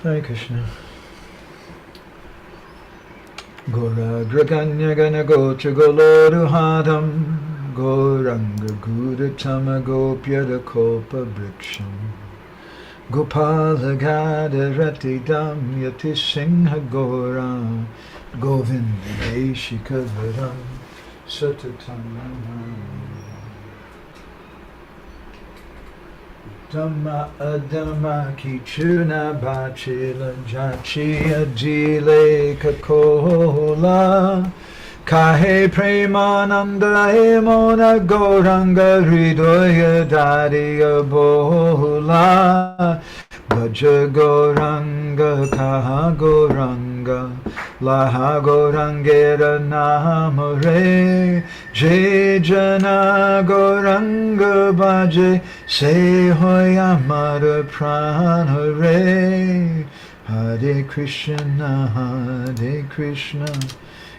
Hare Krishna. Gora Draganya Gana Gotra Goloruhadam Goranga Gudatama Gopyada Kopa Briksham Gopala Gada Ratidam Yati Singha Gora Govinda Deshikavaram Satatanam Dhamma Adama Kichuna Bachila Jachi Adile Kakola Kahe Premananda Emona Goranga Hridoya Dadiya Bola Bhaja Goranga Kaha Goranga Laha Gorangera Namare Jai Jana Goranga Bhaje Se Hoyamara Pranare Hare Krishna Hare Krishna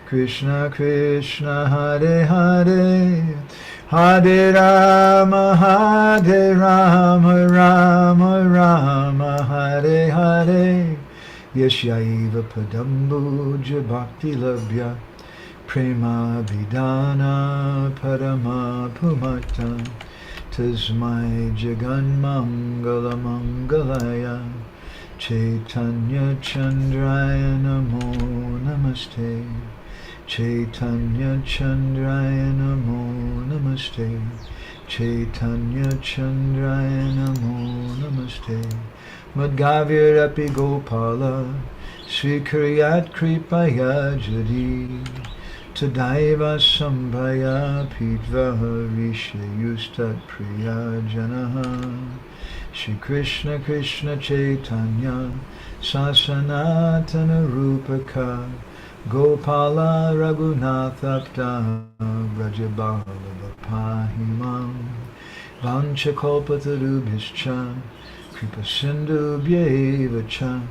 Krishna Krishna Hare Hare Hare Rama Rama Rama Hare Hare Yashaiva Padambuja Bhakti Labhya Prema Vidana Parama Pumata Tasmai Jagan Mangala Mangalaya Chaitanya Chandraya Namo Namaste Chaitanya Chandraya Namo Namaste Chaitanya Chandraya Namo Namaste Madgavir Api Gopala Srikriyat Kripaya Jadi Tadaiva Sambhaya Pitva Risha Yustat Priya Janaha Shri Krishna Krishna Chaitanya Sasanatana Rupaka Gopala Raghunatha Brajabala Pahimam Vanchakalpatarubhischa Kripa Sindhu Bhyevacha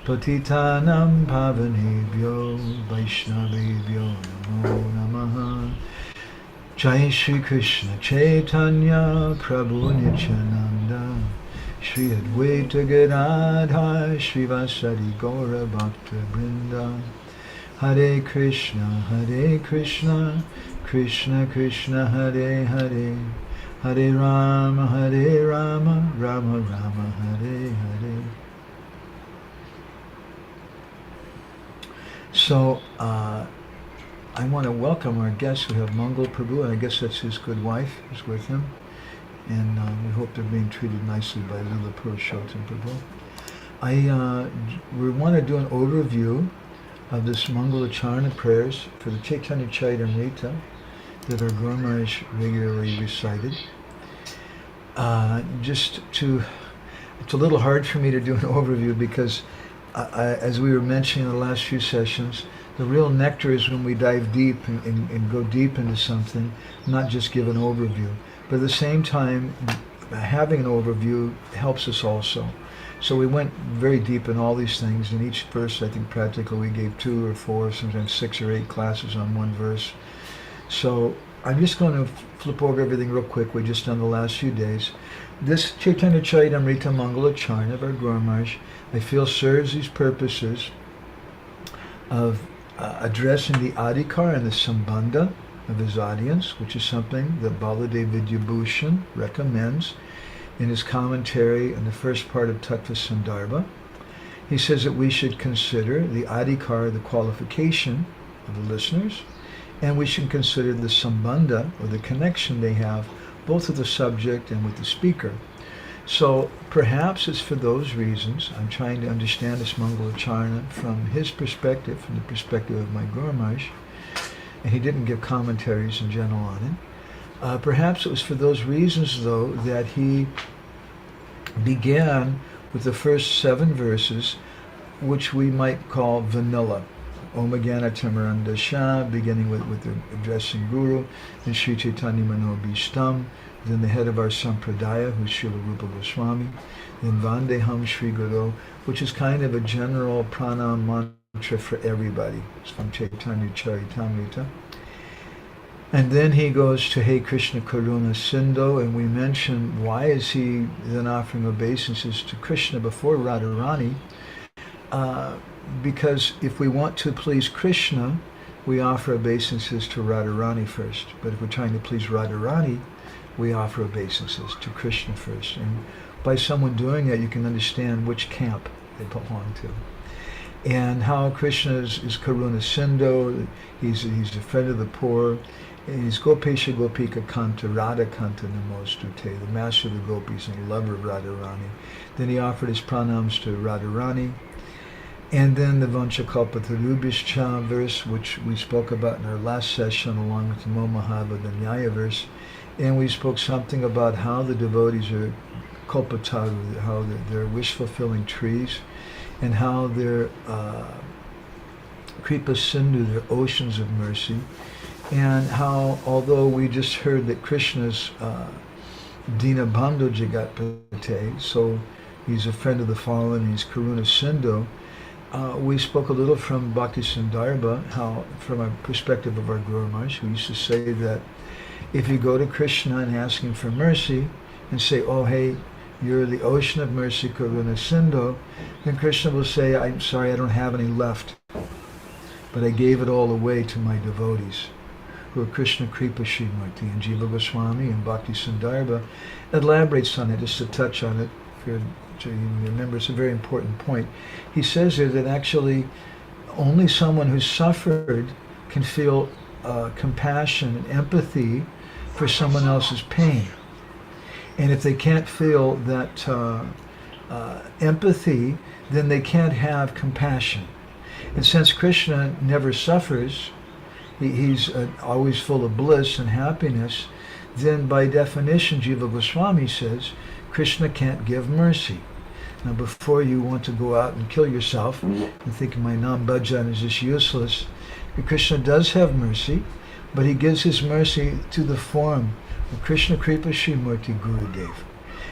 Patitanam Pavanebhyo Vaishnavebhyo Namo Namaha Jai Shri Krishna Chaitanya Prabhu Nityananda Shri Advaita Gadadhar Srivasadi Gaura Bhakta Vrinda Hare Krishna Krishna Krishna Hare Hare Hare Rama Rama Rama Hare Hare. So I want to welcome our guests. We have Mangal Prabhu, and I guess that's his good wife who's with him. And we hope they're being treated nicely by Lila Purushottam Prabhu. We want to do an overview of this Mangala Charana prayers for the Chaitanya Charitamrita that our Guru Maharaj regularly recited. It's a little hard for me to do an overview because as we were mentioning in the last few sessions, the real nectar is when we dive deep and go deep into something, not just give an overview. But at the same time, having an overview helps us also. So we went very deep in all these things. In each verse, I think practically we gave 2 or 4, sometimes 6 or 8 classes on one verse. So I'm just going to flip over everything real quick we just done the last few days. This Chaitanya Charitamrita Mangala Charana of our Guru Maharaj, I feel serves these purposes of addressing the adhikar and the sambandha of his audience, which is something that Baladev Vidyabhushan recommends in his commentary on the first part of Tattva Sandarbha. He says that we should consider the adhikar, the qualification of the listeners, and we should consider the sambandha, or the connection they have, both with the subject and with the speaker. So perhaps it's for those reasons I'm trying to understand this Mangala Charana from his perspective, from the perspective of my Guru Maharaj, and he didn't give commentaries in general on it. Perhaps it was for those reasons, though, that he began with the first 7 verses, which we might call vanilla. Om Agana Tamaranda Shah, beginning with the addressing Guru, and Sri Chaitanya Manobhishtam, then the head of our Sampradaya, who's Srila Rupa Goswami, then Vandeham Shri Guru, which is kind of a general pranam mantra for everybody. It's from Chaitanya Charitamrita. And then he goes to Hey Krishna Karuna Sindhu, and we mentioned why is he then offering obeisances to Krishna before Radharani. uh, because if we want to please Krishna, we offer obeisances to Radharani first. But if we're trying to please Radharani, we offer obeisances to Krishna first. And by someone doing that, you can understand which camp they belong to. And how Krishna is Karuna Sindhu, he's a friend of the poor, and he's Gopesha Gopika Kanta, Radha Kanta Namostute, the master of the gopis and lover of Radharani. Then he offered his pranams to Radharani. And then the Vanchakalpatarubhishcha verse, which we spoke about in our last session, along with the Momahava, the Nyaya verse. And we spoke something about how the devotees are kalpataru, how they're wish-fulfilling trees, and how they're kripa sindhu, they're oceans of mercy, and how, although we just heard that Krishna's dina bandhu jagatpate, so he's a friend of the fallen, he's karuna sindhu, we spoke a little from Bhakti Sundarbha, how, from a perspective of our Guru Maharaj, who used to say that if you go to Krishna and ask him for mercy, and say, oh hey, you're the ocean of mercy, Karuna Sindhu, then Krishna will say, I'm sorry, I don't have any left, but I gave it all away to my devotees, who are Krishna Kripa Srimurti. And Jiva Goswami and Bhakti Sundarbha elaborates on it, just to touch on it, if you remember, it's a very important point. He says here that actually only someone who's suffered can feel compassion and empathy for someone else's pain. And if they can't feel that empathy, then they can't have compassion. And since Krishna never suffers, he's always full of bliss and happiness, then by definition, Jiva Goswami says, Krishna can't give mercy. Now before you want to go out and kill yourself and think my nam bhajan is just useless, Krishna does have mercy, but he gives his mercy to the form of Krishna Kripa Srimurti Gurudev.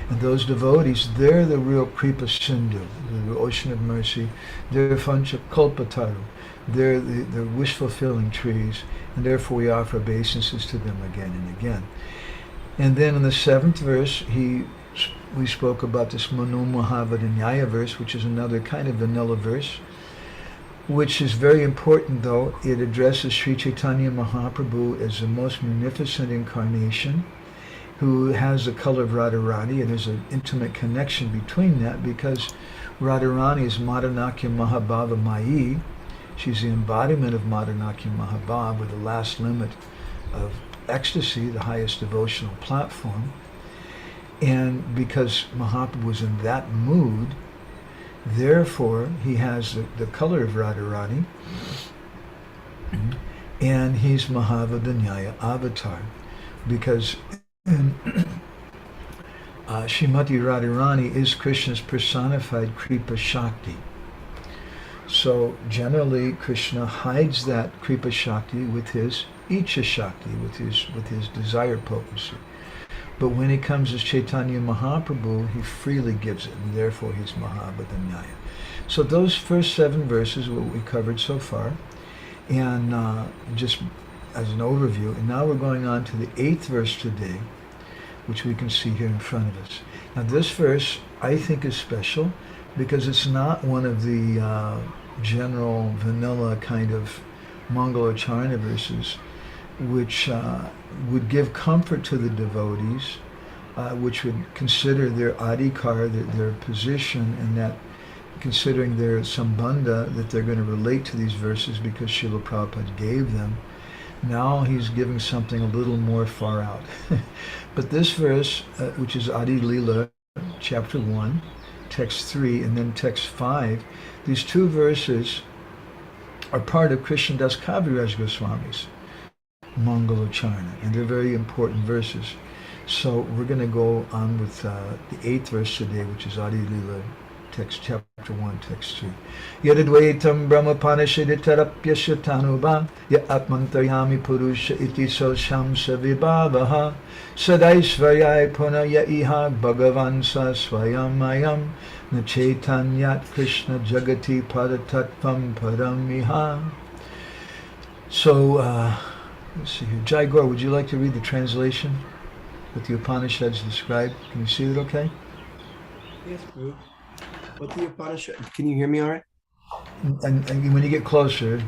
And those devotees, they're the real Kripa Sindhu, the ocean of mercy. They're Vancha Kalpataru. They're the wish-fulfilling trees, and therefore we offer obeisances to them again and again. And then in the 7th verse, we spoke about this Manu Mahavadanyaya verse, which is another kind of vanilla verse, which is very important though. It addresses Sri Chaitanya Mahaprabhu as the most munificent incarnation, who has the color of Radharani, and there's an intimate connection between that because Radharani is Madanakya Mahabhava Mayi. She's the embodiment of Madanakya Mahabhava, with the last limit of ecstasy, the highest devotional platform. And because Mahaprabhu was in that mood, therefore he has the color of Radharani, and he's Mahavadanyaya avatar, because Srimati Radharani is Krishna's personified Kripa Shakti. So generally Krishna hides that Kripa Shakti with his Icha Shakti, with his desire potency. But when he comes as Chaitanya Mahaprabhu, he freely gives it, and therefore he's Mahavadanyaya. So those first 7 verses are what we covered so far, and just as an overview. And now we're going on to the 8th verse today, which we can see here in front of us. Now this verse I think is special because it's not one of the general vanilla kind of mangala charna verses, which would give comfort to the devotees, which would consider their adhikar, their position, and that considering their sambandha, that they're going to relate to these verses because Srila Prabhupada gave them. Now he's giving something a little more far out. But this verse, which is Adi Lila, chapter 1, text 3, and then text 5, these 2 verses are part of Krishnadas Kaviraj Goswami's Mangala Charna, and they're very important verses. So we're going to go on with the 8th verse today, which is Adi Lila, text chapter 1, text 3. Yadadvaitam brahmapanishaditarapyasya tanuba ya atmantaryami purusha iti so shamsa vibhavaha sadaisvayai punaya iha bhagavan sa swayamayam na chaitanyat krishna jagati padatattvam paramiha. So let's see here. Jai Gaur, would you like to read the translation that the Upanishads describe? Can you see it okay? Yes, Guru. What the Upanishad? Can you hear me all right? and when you get closer,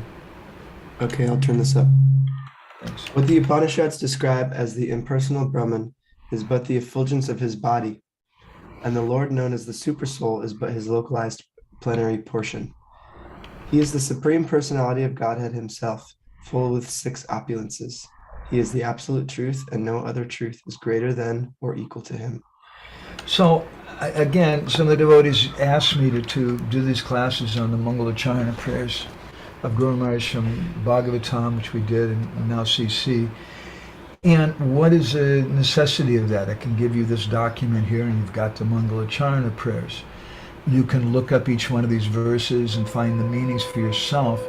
Okay, I'll turn this up. thanks. What the Upanishads describe as the impersonal Brahman is but the effulgence of his body, and the Lord known as the Supersoul is but his localized plenary portion. He is the Supreme Personality of Godhead himself, full with six opulences. He is the absolute truth, and no other truth is greater than or equal to him. So again, some of the devotees asked me to do these classes on the Mangala Charana prayers of Guru Maharaj from Bhagavatam, which we did, and now CC. And what is the necessity of that? I can give you this document here, and you've got the Mangala Charana prayers. You can look up each one of these verses and find the meanings for yourself.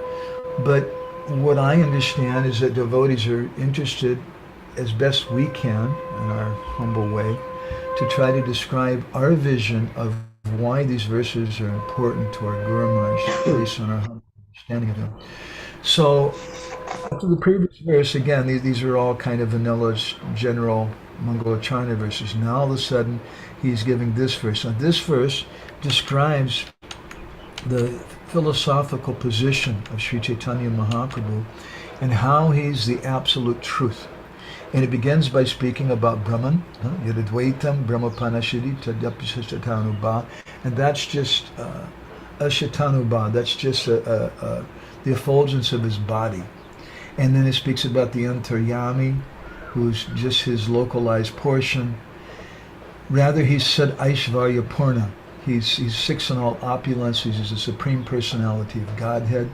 But what I understand is that devotees are interested, as best we can, in our humble way, to try to describe our vision of why these verses are important to our Guru Maharaj, based on our humble understanding of them. So, after the previous verse, again, these are all kind of vanilla, general Mangala verses. Now, all of a sudden, he's giving this verse. Now, this verse describes the philosophical position of Sri Chaitanya Mahaprabhu and how he's the absolute truth. And it begins by speaking about Brahman, Yadadvaitam, Brahmapanashidi, Tadyapishatanubha, and that's just a Shatanubha, that's just the effulgence of his body. And then it speaks about the Antaryami, who's just his localized portion. Rather, he's said Aishvarya Purna. He's six in all opulences. He's the Supreme Personality of Godhead.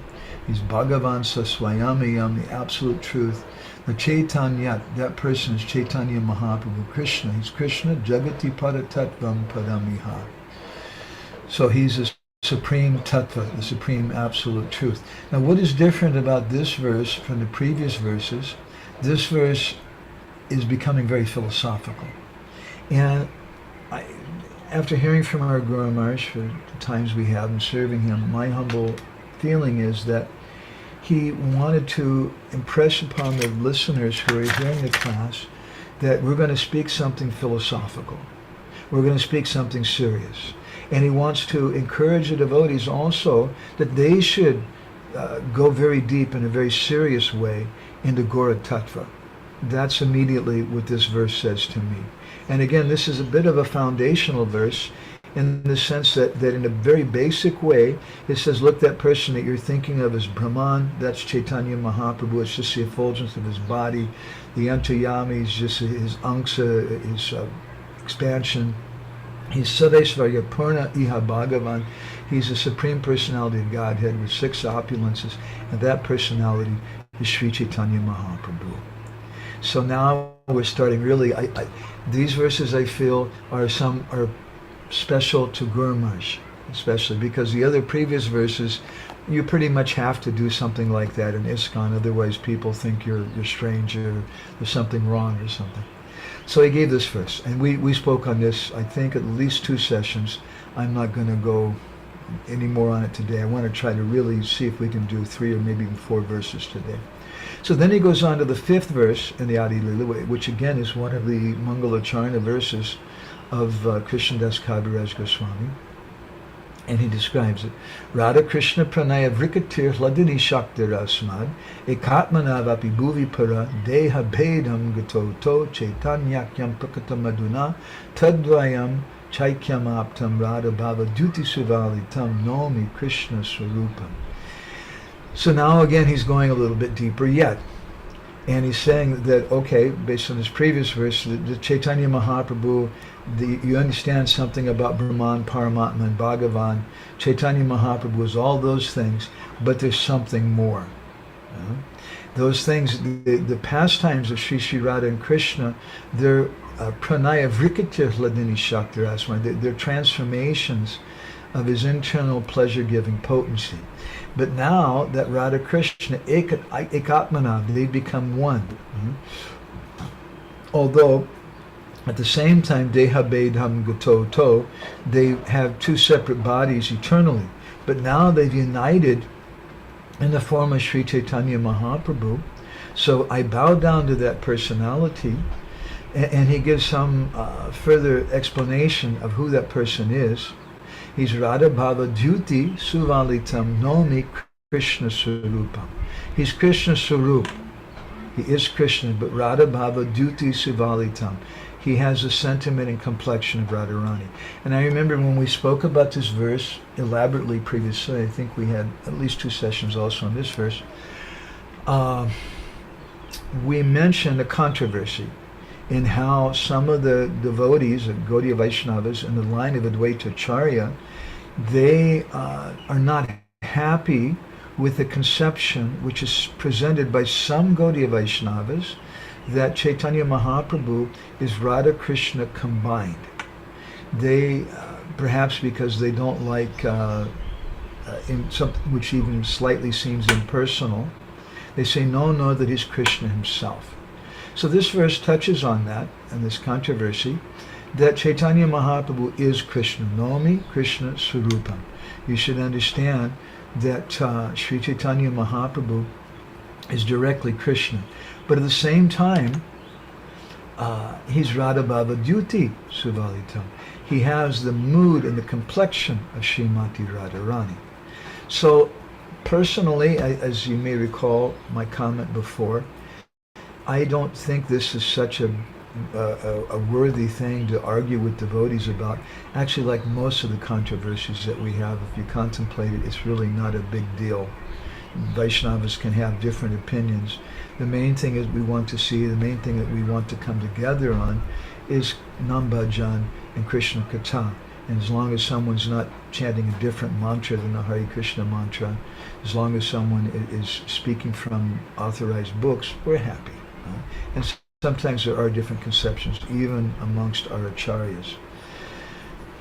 He's Bhagavan Saswayamayam, the absolute truth. The Chaitanya, that person is Chaitanya Mahaprabhu, Krishna. He's Krishna, Jagati Paratatvam Padamiha. So he's the supreme tattva, the supreme absolute truth. Now, what is different about this verse from the previous verses? This verse is becoming very philosophical. And after hearing from our Guru Maharaj for the times we have and serving him, my humble feeling is that he wanted to impress upon the listeners who are hearing the class that we're going to speak something philosophical. We're going to speak something serious. And he wants to encourage the devotees also that they should go very deep in a very serious way into Gora Tattva. That's immediately what this verse says to me. And again, this is a bit of a foundational verse in the sense that in a very basic way, it says, look, that person that you're thinking of as Brahman, that's Chaitanya Mahaprabhu, it's just the effulgence of his body. The Antaryami is just his angsa, his expansion. He's Sadeshvarya Purna Iha Bhagavan. He's the Supreme Personality of Godhead with six opulences, and that personality is Sri Chaitanya Mahaprabhu. So now we're starting really, these verses I feel are special to Guru Maharaj, especially because the other previous verses, you pretty much have to do something like that in ISKCON, otherwise people think you're strange or there's something wrong or something. So he gave this verse, and we spoke on this, I think, at least 2 sessions. I'm not going to go any more on it today. I want to try to really see if we can do 3 or maybe even 4 verses today. So then he goes on to the 5th verse in the Adi Lila, which again is one of the Mangala Charana verses of Krishnadas Kaviraj Goswami. And he describes it. Radha Krishna Pranaya Vrikatir Hladini Shakti Rasmad Ekatmanavapi Bhuvi Para Deha Bhedam Gatoto Chaitanyakyam Prakatamaduna Tadvayam Chaikyam Aptam Radha Bhava Duti Suvalitam Nomi Krishna Swarupam. So now again he's going a little bit deeper yet. And he's saying that, okay, based on his previous verse, the Chaitanya Mahaprabhu, you understand something about Brahman, Paramatma, and Bhagavan. Chaitanya Mahaprabhu is all those things, but there's something more. Those things, the pastimes of Sri Sri Radha and Krishna, they're pranaya vrikitya hladini shakti rasma. They're transformations of his internal pleasure-giving potency. But now that Radha Krishna, ekatmana, they become one. Although, at the same time, deha bedham gato to, they have 2 separate bodies eternally. But now they've united in the form of Sri Chaitanya Mahaprabhu. So I bow down to that personality, and he gives some further explanation of who that person is. He's Radha Bhava Dhyuti Suvalitam Nomi Krishna Surupam. He's Krishna Surup. He is Krishna, but Radha Bhava Dhyuti Suvalitam. He has the sentiment and complexion of Radharani. And I remember when we spoke about this verse elaborately previously, I think we had at least 2 sessions also on this verse, we mentioned a controversy in how some of the devotees, Gaudiya Vaishnavas in the line of Advaita Acharya, they are not happy with the conception which is presented by some Gaudiya Vaishnavas that Chaitanya Mahaprabhu is Radha Krishna combined. They, perhaps because they don't like in something which even slightly seems impersonal, they say no, that he's Krishna himself. So this verse touches on that and this controversy, that Chaitanya Mahaprabhu is Krishna. Nomi Krishna Surupam. You should understand that Sri Chaitanya Mahaprabhu is directly Krishna. But at the same time, he's Radha Bhava Dhyuti Suvalitam. He has the mood and the complexion of Srimati Radharani. So personally, as you may recall my comment before, I don't think this is such a worthy thing to argue with devotees about. Actually, like most of the controversies that we have, if you contemplate it, it's really not a big deal. Vaishnavas can have different opinions. The main thing is we want to see, the main thing that we want to come together on is Nam Bhajan and Krishna Katha. And as long as someone's not chanting a different mantra than the Hare Krishna mantra, as long as someone is speaking from authorized books, we're happy. And sometimes there are different conceptions, even amongst our acharyas.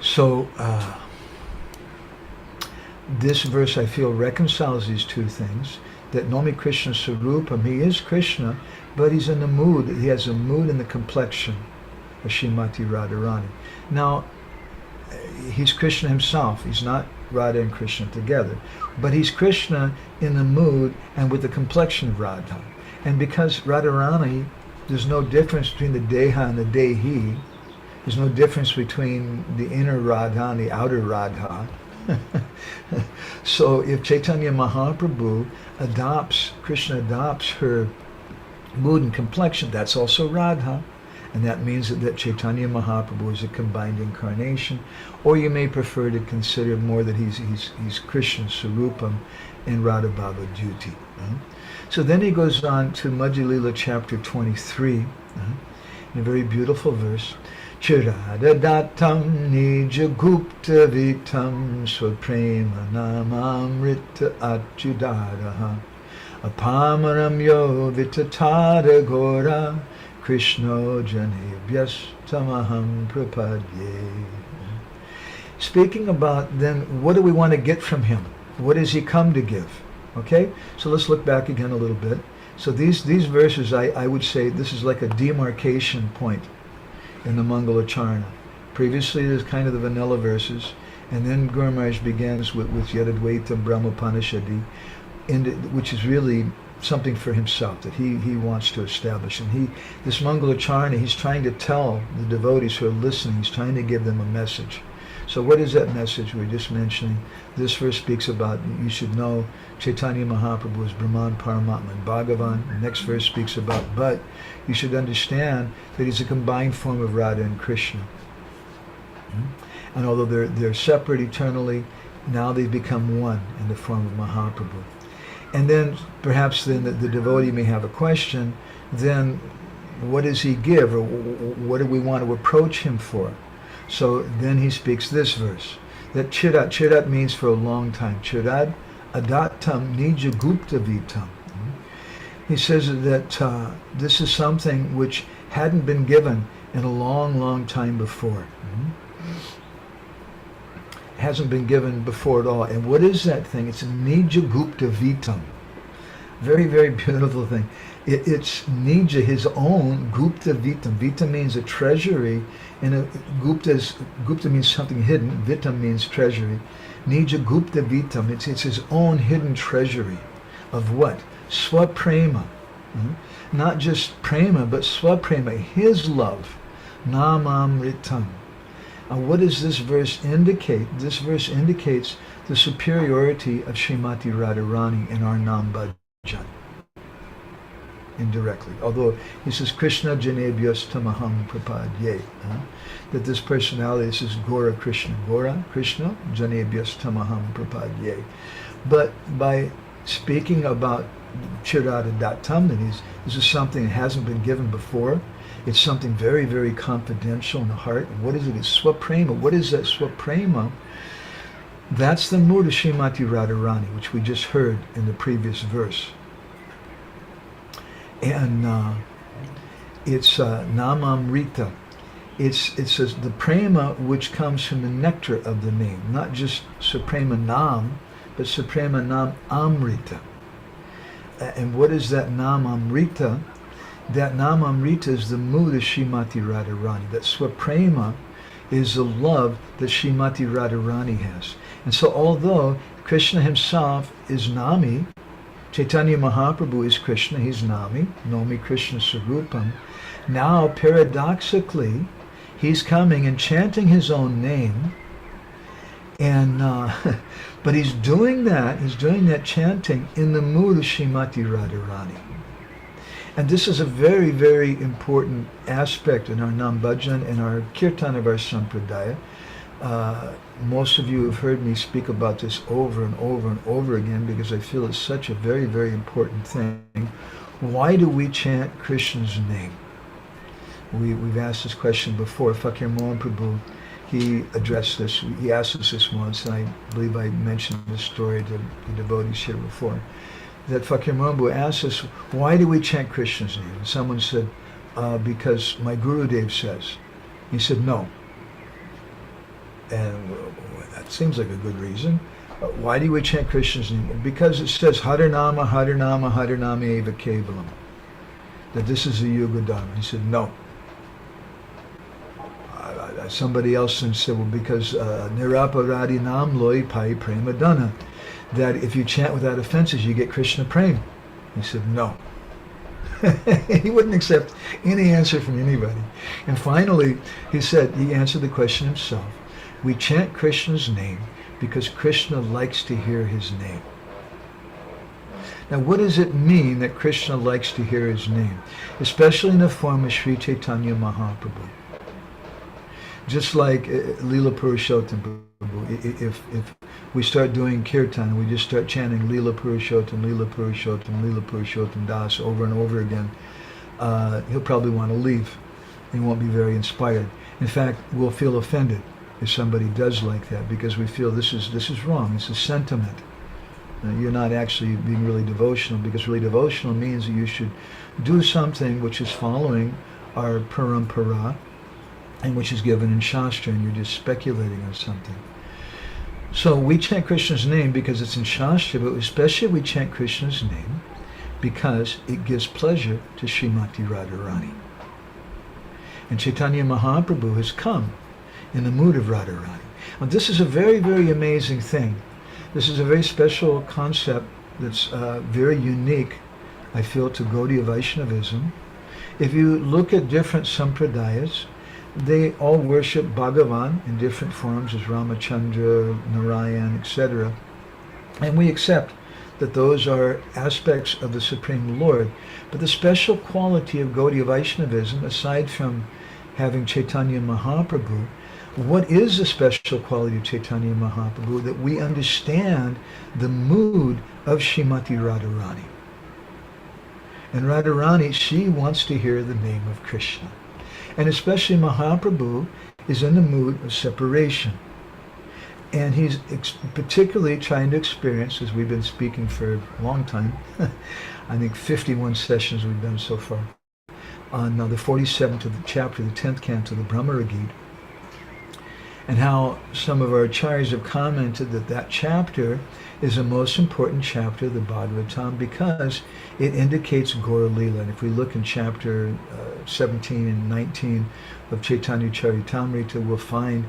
So this verse, I feel, reconciles these two things, that Nomi Krishna Sarupam, he is Krishna, but he's in the mood, he has a mood and the complexion of Srimati Radharani. Now, he's Krishna himself, he's not Radha and Krishna together, but he's Krishna in the mood and with the complexion of Radha. And because Radharani, there's no difference between the Deha and the Dehi, there's no difference between the inner Radha and the outer Radha. So if Chaitanya Mahaprabhu Krishna adopts her mood and complexion, that's also Radha. And that means that Chaitanya Mahaprabhu is a combined incarnation. Or you may prefer to consider more that he's Krishna Sarupam in Radha Bhava Dhyuti. So then he goes on to Madhya Lila chapter 23, in a very beautiful verse. Chirada datam nija gupta vitam swaprema namamrita achudaraha apamaram yo vitatada gora Krishno janebhyas tamaham prapadye. Speaking about then, what do we want to get from him? What does he come to give? Okay, so let's look back again a little bit. So these verses, I would say this is like a demarcation point in the Mangala Charna. Previously there's kind of the vanilla verses, and then Guru Maharaj begins with Yadadvaita Brahmapanishadi, which is really something for himself that he wants to establish. And this Mangala Charna, he's trying to tell the devotees who are listening, he's trying to give them a message. So what is that message we're just mentioning? This verse speaks about, you should know, Chaitanya Mahaprabhu is Brahman, Paramatma, and Bhagavan. The next verse speaks about, but you should understand that he's a combined form of Radha and Krishna. And although they're separate eternally, now they've become one in the form of Mahaprabhu. And then perhaps then the devotee may have a question, then what does he give, or what do we want to approach him for? So then he speaks this verse, that chirat means for a long time. Chirad adatam nija gupta vitam. He says that this is something which hadn't been given in a long, long time before. Hasn't been given before at all. And what is that thing? It's nija gupta vitam. Very, very beautiful thing. It's Nija, his own Gupta Vitam. Vita means a treasury, and Gupta means something hidden. Vitam means treasury. Nija Gupta Vitam. It's his own hidden treasury of what? Swaprema. Not just prema, but swaprema, his love. Namamritam. What does this verse indicate? This verse indicates the superiority of Srimati Radharani in our Nam Bhajan, indirectly. Although he says, Krishna Janebhyas Tamaham Prapadye, that this personality, this is Gora Krishna. Gora Krishna Janebhyas Tamaham Prapadye. But by speaking about Chirada Dattam, this is something that hasn't been given before. It's something very, very confidential in the heart. What is it? It's Swaprema. What is that Swaprema? That's the mood of Srimati Radharani, which we just heard in the previous verse. And it's Namamrita. It says the prema which comes from the nectar of the name, not just Suprema Nam, but Suprema Nam Amrita. And what is that Nam Amrita? That Nam Amrita is the mood of Srimati Radharani. That Swaprema is the love that Srimati Radharani has. And so although Krishna himself is Nami, Chaitanya Mahaprabhu is Krishna, he's Nami, Nomi Krishna Sarupam, now paradoxically he's coming and chanting his own name, and but he's doing that chanting in the mood of Srimati Radharani. And this is a very, very important aspect in our Nam Bhajan and our Kirtan of our Sampradaya. Most of you have heard me speak about this over and over and over again because I feel it's such a very, very important thing. Why do we chant Krishna's name? We've asked this question before. Fakir Mohan Prabhu, he addressed this. He asked us this once, and I believe I mentioned this story to the devotees here before. That Fakir Mohan Prabhu asked us, why do we chant Krishna's name? And someone said, because my Gurudev says. He said, no. And that seems like a good reason. Why do we chant Krishna's name? Because it says, Harinama, Harinama, Harinama eva kevalam. That this is the Yuga Dharma. He said, no. Somebody else said, well, because Niraparadi Nam Loi Pai Prema Dana. That if you chant without offenses, you get Krishna Prema. He said, no. He wouldn't accept any answer from anybody. And finally, he answered the question himself. We chant Krishna's name because Krishna likes to hear his name. Now, what does it mean that Krishna likes to hear his name? Especially in the form of Sri Chaitanya Mahaprabhu. Just like Leela Purushottam Prabhu, if we start doing kirtan and we just start chanting Leela Purushottam, Leela Purushottam, Leela Purushottam Das over and over again, he'll probably want to leave. He won't be very inspired. In fact, we'll feel offended if somebody does like that because we feel this is wrong. It's a sentiment. You're not actually being really devotional, because really devotional means that you should do something which is following our parampara and which is given in Shastra, and you're just speculating on something. So we chant Krishna's name because it's in Shastra, but especially we chant Krishna's name because it gives pleasure to Srimati Radharani. And Chaitanya Mahaprabhu has come in the mood of Radharani. Now this is a very, very amazing thing. This is a very special concept that's very unique, I feel, to Gaudiya Vaishnavism. If you look at different sampradayas, they all worship Bhagavan in different forms as Ramachandra, Narayan, etc. And we accept that those are aspects of the Supreme Lord. But the special quality of Gaudiya Vaishnavism, aside from having Chaitanya Mahaprabhu, what is the special quality of Chaitanya Mahaprabhu? That we understand the mood of Srimati Radharani. And Radharani, she wants to hear the name of Krishna. And especially Mahaprabhu is in the mood of separation. And he's particularly trying to experience, as we've been speaking for a long time, I think 51 sessions we've done so far, on the 47th of the chapter, the 10th canto, the Brahma Gita, and how some of our acharyas have commented that that chapter is the most important chapter of the Bhagavatam because it indicates Gaura Leela. And if we look in chapter 17 and 19 of Chaitanya Charitamrita, we'll find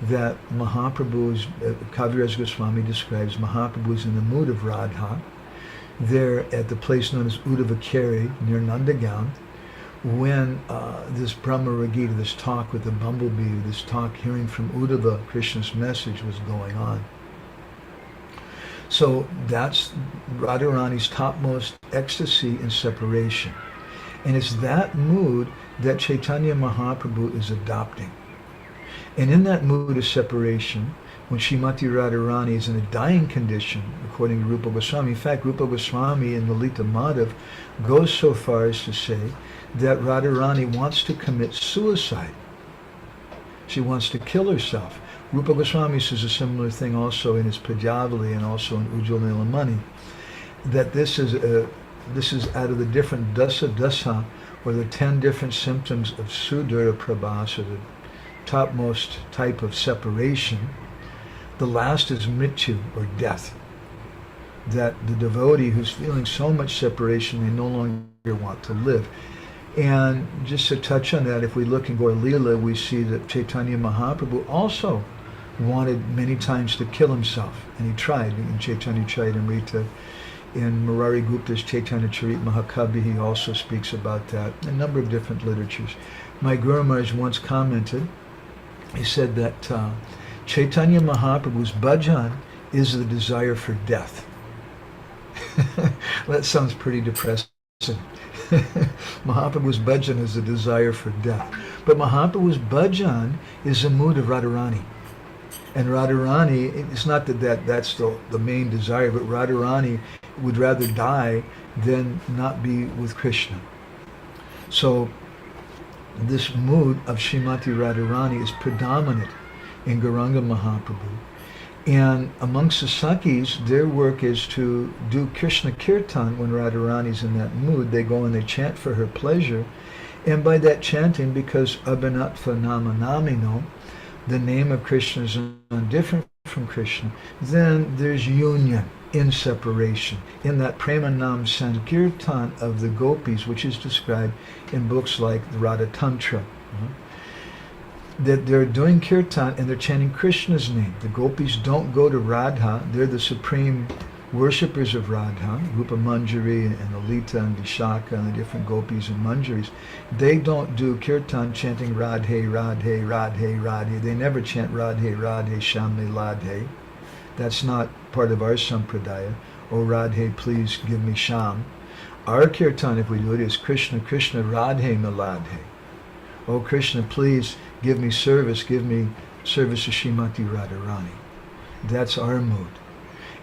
that Mahaprabhu's, Kaviraj Goswami describes Mahaprabhu's in the mood of Radha, there at the place known as Uddhavakeri near Nandagaon, when this Brahma Ragita, this talk with the bumblebee, this talk hearing from Uddhava, Krishna's message was going on. So that's Radharani's topmost ecstasy in separation. And it's that mood that Chaitanya Mahaprabhu is adopting. And in that mood of separation, when Srimati Radharani is in a dying condition, according to Rupa Goswami, in fact, Rupa Goswami in Lalita Madhav goes so far as to say that Radharani wants to commit suicide. She wants to kill herself. Rupa Goswami says a similar thing also in his Pajavali and also in Ujjwal Nilamani, that this is out of the different dasa, or the 10 different symptoms of Sudara Prabhas, or the topmost type of separation. The last is mrityu, or death. That the devotee who's feeling so much separation, they no longer want to live. And just to touch on that, if we look in Gaur Leela, we see that Chaitanya Mahaprabhu also wanted many times to kill himself. And he tried in Chaitanya Charitamrita. In Murari Gupta's Chaitanya Charit Mahakavi, he also speaks about that. A number of different literatures. My Guru Maharaj once commented, he said that Chaitanya Mahaprabhu's bhajan is the desire for death. That sounds pretty depressing. Mahaprabhu's bhajan is the desire for death. But Mahaprabhu's bhajan is a mood of Radharani. And Radharani, it's not that's the main desire, but Radharani would rather die than not be with Krishna. So this mood of Srimati Radharani is predominant in Gauranga Mahaprabhu. And amongst the Sakis, their work is to do Krishna Kirtan when Radharani's in that mood. They go and they chant for her pleasure. And by that chanting, because Abhinatva Nama Namino, the name of Krishna is different from Krishna, then there's union in separation, in that Premanam Sankirtan of the gopis, which is described in books like the Radha Tantra. That they're doing kirtan and they're chanting Krishna's name. The gopis don't go to Radha. They're the supreme worshippers of Radha, Rupa Manjari and Lalita and Vishaka and the different gopis and manjaris. They don't do kirtan chanting Radhe, Radhe, Radhe, Radhe. They never chant Radhe, Radhe, Shamli, Ladhe. That's not part of our sampradaya. Oh Radhe, please give me Sham. Our kirtan, if we do it, is Krishna, Krishna, Radhe, Maladhe. Oh Krishna, please give me service to Srimati Radharani. That's our mood.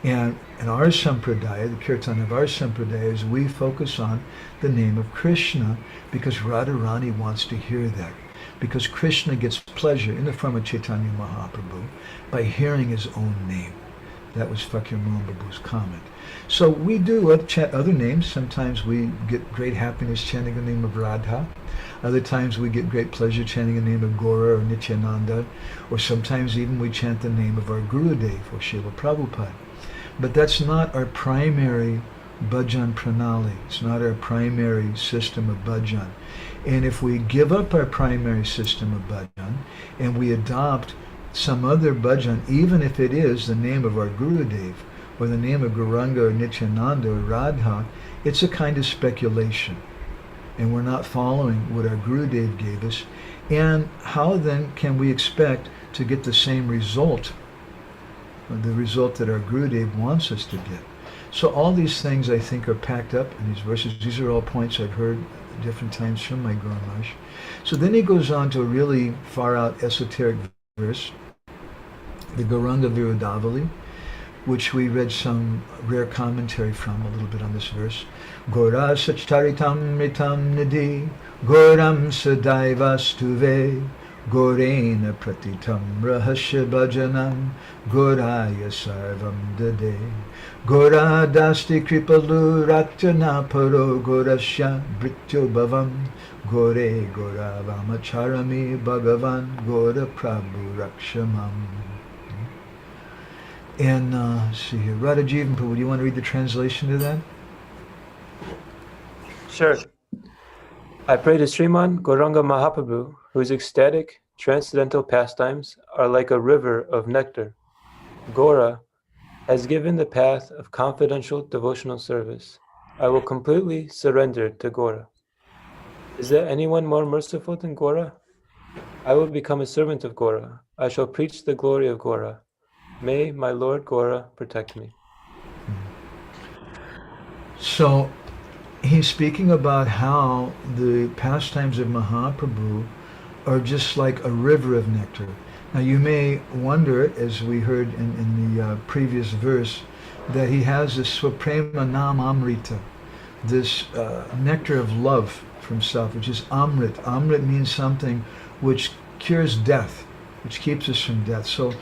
And in our sampradaya, the kirtan of our sampradaya, is we focus on the name of Krishna because Radharani wants to hear that. Because Krishna gets pleasure in the form of Chaitanya Mahaprabhu by hearing his own name. That was Fakir Mohan Babu's comment. So we do chant other names. Sometimes we get great happiness chanting the name of Radha. Other times we get great pleasure chanting the name of Gora or Nityananda. Or sometimes even we chant the name of our Gurudev or Srila Prabhupada. But that's not our primary bhajan pranali. It's not our primary system of bhajan. And if we give up our primary system of bhajan and we adopt some other bhajan, even if it is the name of our Gurudev or the name of Gauranga or Nityananda or Radha, it's a kind of speculation. And we're not following what our Gurudev gave us. And how then can we expect to get the same result, the result that our Gurudev wants us to get? So all these things I think are packed up in these verses. These are all points I've heard different times from my Guru Maharaj. So then he goes on to a really far out esoteric verse, the Gauranga Virodavali, which we read some rare commentary from a little bit on this verse. Gora Sacharitam Ritam Nidhi Goram Sadaivastuve Gorena Pratitam Rahasya Bhajanam Goraya Sarvam Dade Gora Dasti Kripalu Ratana Paro Gorasya Brityo Bhavam Gore Gora Vamacharami Bhagavan Gora Prabhu Rakshamam. And see here, Radha Jivan Prabhu, do you want to read the translation to that? Sure. I pray to Sriman Gauranga Mahaprabhu, whose ecstatic, transcendental pastimes are like a river of nectar. Gora has given the path of confidential devotional service. I will completely surrender to Gora. Is there anyone more merciful than Gora? I will become a servant of Gora. I shall preach the glory of Gora. May my Lord Gora protect me. So he's speaking about how the pastimes of Mahaprabhu are just like a river of nectar. Now you may wonder, as we heard in the previous verse, that he has this Swaprema Nam Amrita, this nectar of love for himself, which is Amrit. Amrit means something which cures death, which keeps us from death. So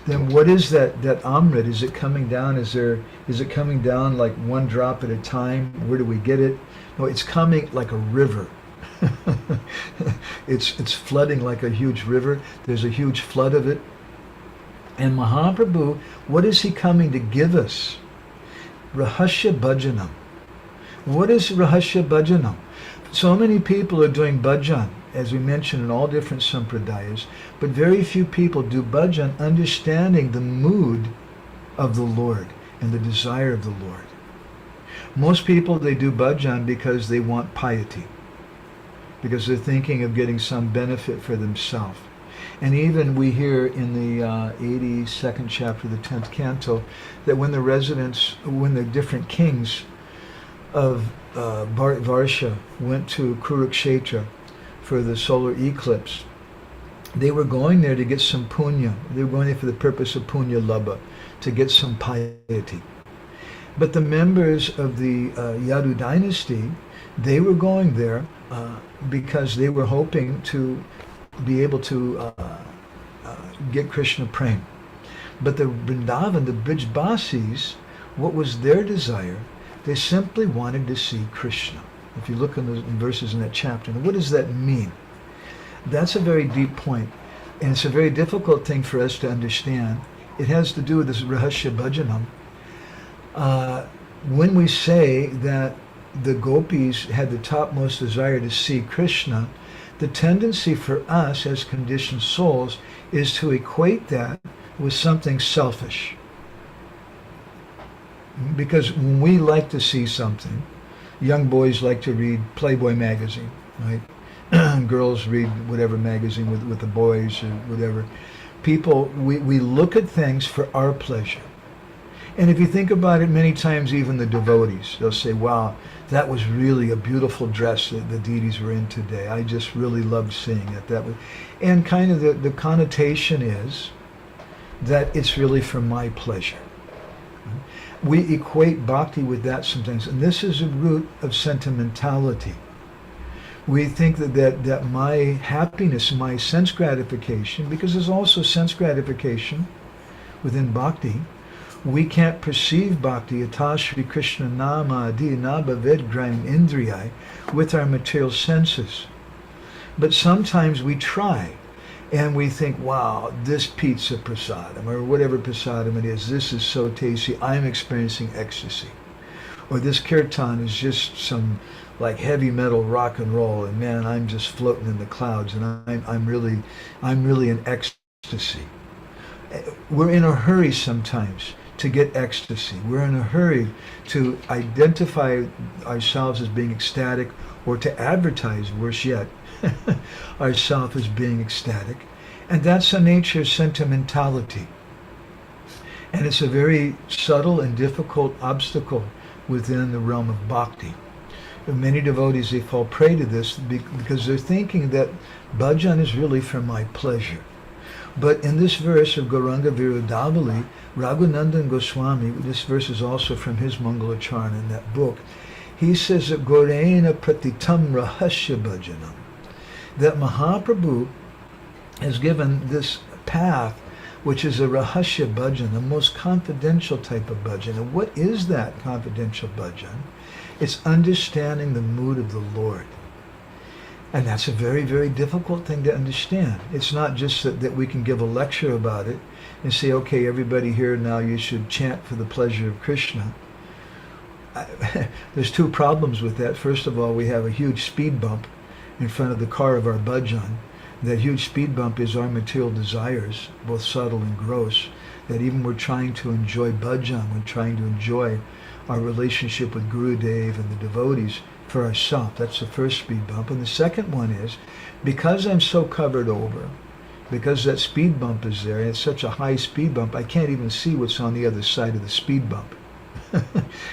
then what is that Amrit? Is it coming down? Is it coming down like one drop at a time? Where do we get it? No, it's coming like a river. It's flooding like a huge river. There's a huge flood of it. And Mahaprabhu, what is he coming to give us? Rahasya Bhajanam. What is Rahasya Bhajanam? So many people are doing bhajan, as we mentioned, in all different sampradayas, but very few people do bhajan understanding the mood of the Lord and the desire of the Lord. Most people, they do bhajan because they want piety, because they're thinking of getting some benefit for themselves. And even we hear in the 82nd chapter, the 10th canto, that when the different kings of Varsha went to Kurukshetra for the solar eclipse, they were going there to get some punya. They were going there for the purpose of punya labha, to get some piety. But the members of the Yadu dynasty, they were going there because they were hoping to be able to get Krishna prem. But the Vrindavan, the Brijbasis, what was their desire? They simply wanted to see Krishna. If you look in the verses in that chapter, and what does that mean? That's a very deep point, and it's a very difficult thing for us to understand. It has to do with this Rahasya Bhajanam. When we say that the gopis had the topmost desire to see Krishna, the tendency for us as conditioned souls is to equate that with something selfish. Because when we like to see something, young boys like to read Playboy magazine, right? Girls read whatever magazine with the boys or whatever. People, we look at things for our pleasure. And if you think about it, many times even the devotees, they'll say, wow, that was really a beautiful dress that the deities were in today. I just really loved seeing it. And kind of the connotation is that it's really for my pleasure. We equate bhakti with that sometimes, and this is a root of sentimentality. We think that my happiness, my sense gratification, because there's also sense gratification within bhakti, we can't perceive bhakti, Ata Shri Krishna Nama Adi Nabha Vedgraim Indriyai, with our material senses. But sometimes we try, and we think, wow, this pizza prasadam, or whatever prasadam it is, this is so tasty, I'm experiencing ecstasy. Or this kirtan is just some like heavy metal rock and roll, and man, I'm just floating in the clouds, and I'm really in ecstasy. We're in a hurry sometimes to get ecstasy. We're in a hurry to identify ourselves as being ecstatic, or to advertise, worse yet, ourselves as being ecstatic. And that's the nature of sentimentality. And it's a very subtle and difficult obstacle within the realm of bhakti. And many devotees, they fall prey to this because they're thinking that bhajan is really for my pleasure. But in this verse of Gauranga Virodavali, Raghunandan Goswami, this verse is also from his Mangalacharna in that book, he says that Gorena Pratitam Rahasya Bhajanam, that Mahaprabhu has given this path, which is a Rahasya Bhajan, the most confidential type of bhajan. And what is that confidential bhajan? It's understanding the mood of the Lord. And that's a very, very difficult thing to understand. It's not just that we can give a lecture about it and say, okay, everybody here now, you should chant for the pleasure of Krishna. There's two problems with that. First of all, we have a huge speed bump in front of the car of our bhajan. That huge speed bump is our material desires, both subtle and gross, that even we're trying to enjoy bhajan, we're trying to enjoy our relationship with Gurudev and the devotees for ourselves. That's the first speed bump. And the second one is, because I'm so covered over, because that speed bump is there, and it's such a high speed bump, I can't even see what's on the other side of the speed bump.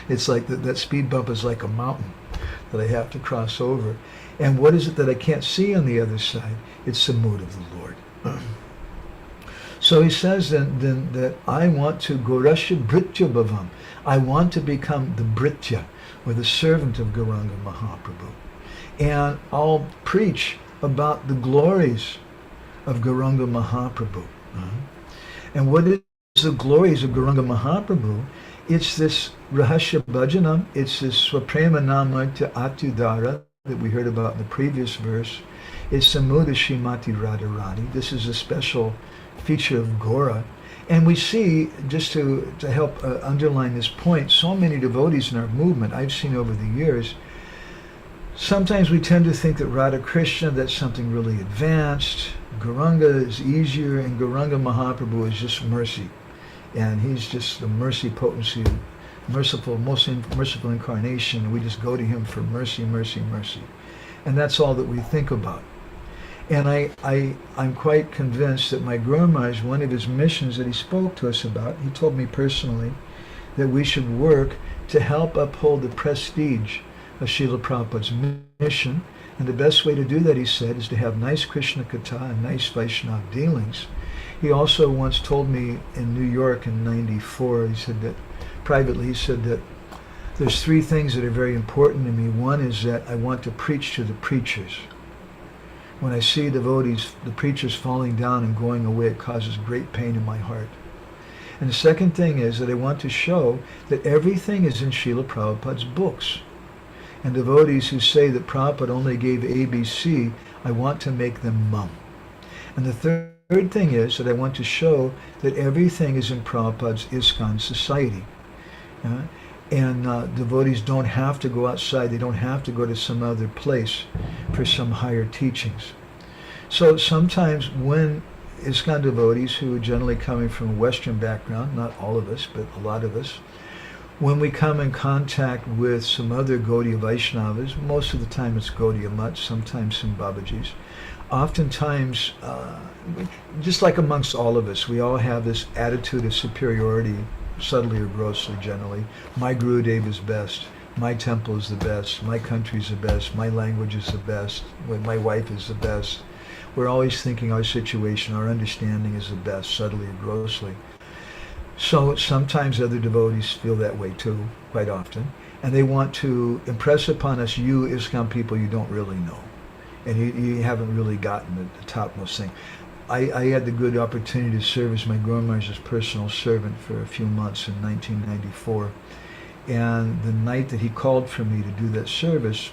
It's like that speed bump is like a mountain that I have to cross over. And what is it that I can't see on the other side? It's the mood of the Lord. So he says then that I want to Gorasya Britya Bhavam. I want to become the Britya, or the servant of Gauranga Mahaprabhu. And I'll preach about the glories of Gauranga Mahaprabhu. And what is the glories of Gauranga Mahaprabhu? It's this Rahasya Bhajanam, it's this Swaprema Namartya Atudara that we heard about in the previous verse. It's Samuda Shrimati Radharani. This is a special feature of Gaura. And we see, just to help underline this point, so many devotees in our movement, I've seen over the years, sometimes we tend to think that Radha Krishna, that's something really advanced, Gauranga is easier, and Gauranga Mahaprabhu is just mercy. And he's just the mercy potency, merciful, most merciful incarnation. We just go to him for mercy, mercy, mercy. And that's all that we think about. And I'm quite convinced that my Guru Maharaj, one of his missions that he spoke to us about, he told me personally that we should work to help uphold the prestige of Srila Prabhupada's mission. And the best way to do that, he said, is to have nice Krishna Katha and nice Vaishnava dealings. He also once told me in New York in '94, he said that, privately, he said that there's three things that are very important to me. One is that I want to preach to the preachers. When I see devotees, the preachers falling down and going away, it causes great pain in my heart. And the second thing is that I want to show that everything is in Srila Prabhupada's books. And devotees who say that Prabhupada only gave ABC, I want to make them mum. And the third thing is that I want to show that everything is in Prabhupada's ISKCON society. And devotees don't have to go outside. They don't have to go to some other place for some higher teachings. So sometimes when ISKCON devotees, who are generally coming from a Western background, not all of us, but a lot of us, when we come in contact with some other Gaudiya Vaishnavas, most of the time it's Gaudiya Mats, sometimes some Babajis, oftentimes, just like amongst all of us, we all have this attitude of superiority, subtly or grossly generally. My Gurudev is best. My temple is the best. My country is the best. My language is the best. My wife is the best. We're always thinking our situation, our understanding is the best, subtly or grossly. So sometimes other devotees feel that way too, quite often. And they want to impress upon us, you ISKCON people, you don't really know. And you haven't really gotten the topmost thing. I had the good opportunity to serve as my Guru Maharaj's personal servant for a few months in 1994. And the night that he called for me to do that service,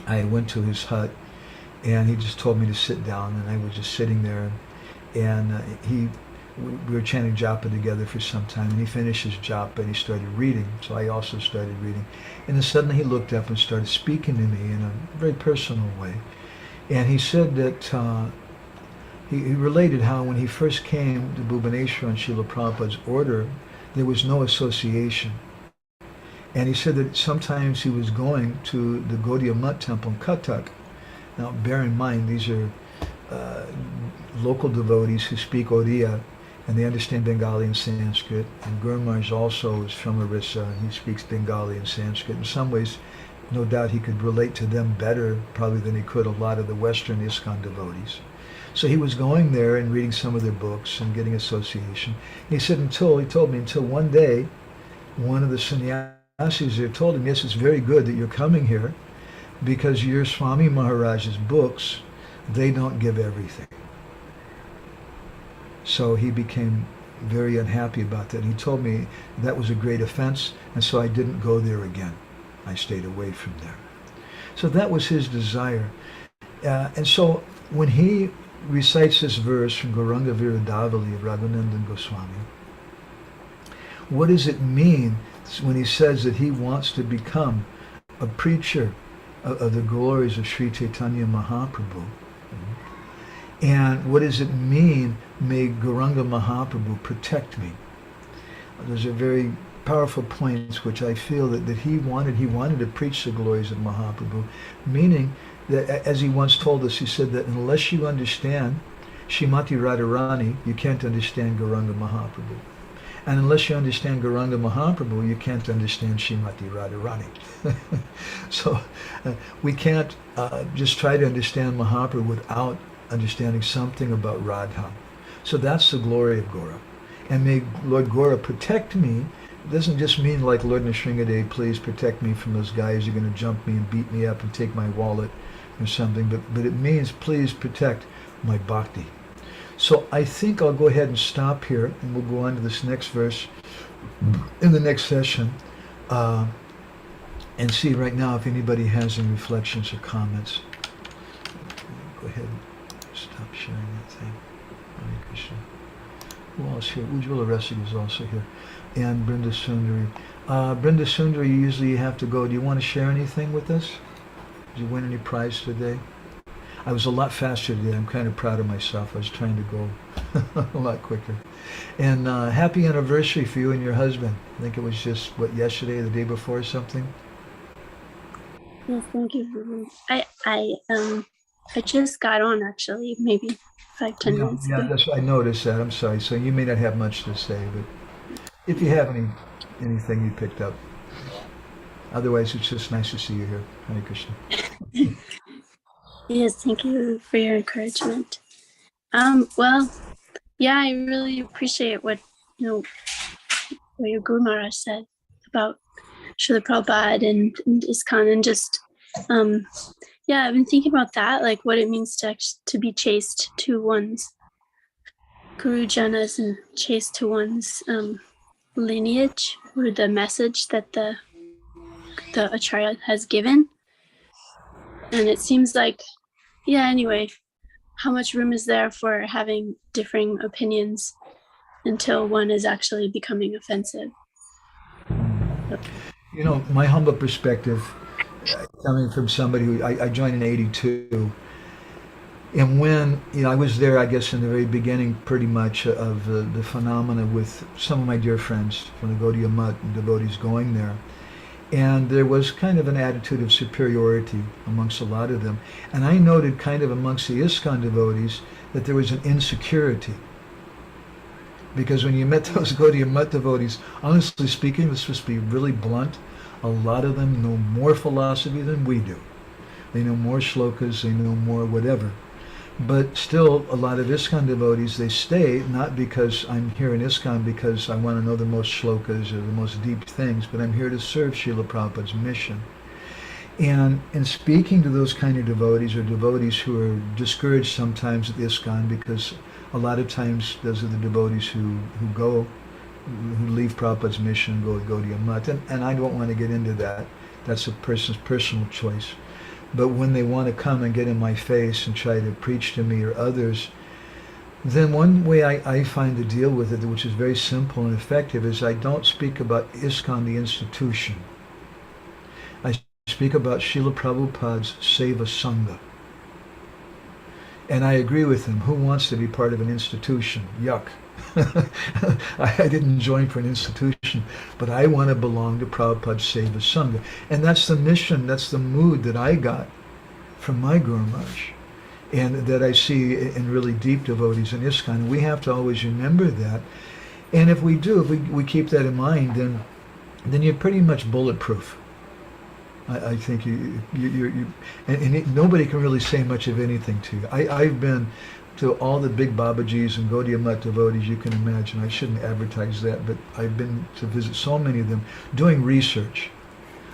I went to his hut and he just told me to sit down, and I was just sitting there, and we were chanting japa together for some time, and he finished his japa and he started reading, so I also started reading. And then suddenly he looked up and started speaking to me in a very personal way. And he said that he related how when he first came to Bhubaneswar on Srila Prabhupada's order, there was no association. And he said that sometimes he was going to the Gaudiya Mutt temple in Cuttack. Now bear in mind, these are local devotees who speak Oriya, and they understand Bengali and Sanskrit. And Guru Maharaj also is from Orissa, and he speaks Bengali and Sanskrit. In some ways, no doubt he could relate to them better probably than he could a lot of the Western ISKCON devotees. So he was going there and reading some of their books and getting association. He said he told me until one day, one of the sannyasis there told him, yes, it's very good that you're coming here because your Swami Maharaj's books, they don't give everything. So he became very unhappy about that. He told me that was a great offense, and so I didn't go there again. I stayed away from there. So that was his desire. And so when he recites this verse from Gauranga Viradavali of Raghunandan Goswami, what does it mean when he says that he wants to become a preacher of the glories of Sri Chaitanya Mahaprabhu? And what does it mean, may Gauranga Mahaprabhu protect me? There's a very powerful points, which I feel that he wanted to preach the glories of Mahaprabhu, meaning that, as he once told us, he said that unless you understand Shrimati Radharani, you can't understand Gauranga Mahaprabhu. And unless you understand Gauranga Mahaprabhu, you can't understand Shrimati Radharani. So we can't just try to understand Mahaprabhu without understanding something about Radha. So that's the glory of Gaura. And may Lord Gaura protect me. It doesn't just mean like Lord Nrsingadev, please protect me from those guys who are going to jump me and beat me up and take my wallet or something, but it means please protect my bhakti. So I think I'll go ahead and stop here, and we'll go on to this next verse in the next session, and see right now if anybody has any reflections or comments. Go ahead and stop sharing that thing. Hare Krishna. Who else here? Ujjwala Resig is also here. And Brinda Sundari. Brinda Sundari, usually you have to go. Do you want to share anything with us? Did you win any prize today? I was a lot faster today. I'm kind of proud of myself. I was trying to go a lot quicker. And happy anniversary for you and your husband. I think it was just, what, yesterday or the day before or something? Yes, thank you. I just got on actually, maybe 5-10 minutes Yeah, ago. that's I noticed that. I'm sorry. So you may not have much to say, but if you have anything you picked up. Otherwise, it's just nice to see you here. Hare Krishna. Yes, thank you for your encouragement. Well, yeah, I really appreciate what your Guru Maharaj said about Srila Prabhupada and ISKCON, and just yeah, I've been thinking about that, like what it means to be chaste to one's Guru Janas and chaste to one's lineage, or the message that the Acharya has given. And it seems like, yeah, anyway, how much room is there for having differing opinions until one is actually becoming offensive? You know, my humble perspective, coming from somebody who I joined in '82, and when I was there, I guess in the very beginning, pretty much of the phenomena with some of my dear friends from the Gaudiya Mutt and devotees going there, and there was kind of an attitude of superiority amongst a lot of them, and I noted kind of amongst the ISKCON devotees that there was an insecurity. Because when you met those Gaudiya Mutt devotees, honestly speaking, this must be really blunt, a lot of them know more philosophy than we do. They know more shlokas, they know more whatever. But still, a lot of ISKCON devotees, they stay, not because I'm here in ISKCON because I want to know the most shlokas or the most deep things, but I'm here to serve Srila Prabhupada's mission. And in speaking to those kind of devotees, or devotees who are discouraged sometimes at ISKCON, because a lot of times those are the devotees who leave Prabhupada's mission and go to Gaudiya Mutt. And I don't want to get into that. That's a person's personal choice. But when they want to come and get in my face and try to preach to me or others, then one way I find to deal with it, which is very simple and effective, is I don't speak about ISKCON, the institution. I speak about Srila Prabhupada's Seva Sangha. And I agree with him. Who wants to be part of an institution? Yuck. I didn't join for an institution, but I want to belong to Prabhupada's Seva Sangha. And that's the mission, that's the mood that I got from my Guru Maharaj, and that I see in really deep devotees in ISKCON. We have to always remember that. And if we do, if we keep that in mind, then you're pretty much bulletproof. I think nobody can really say much of anything to you. I've been to all the big Babajis and Gaudiya Mutt devotees you can imagine. I shouldn't advertise that, but I've been to visit so many of them doing research.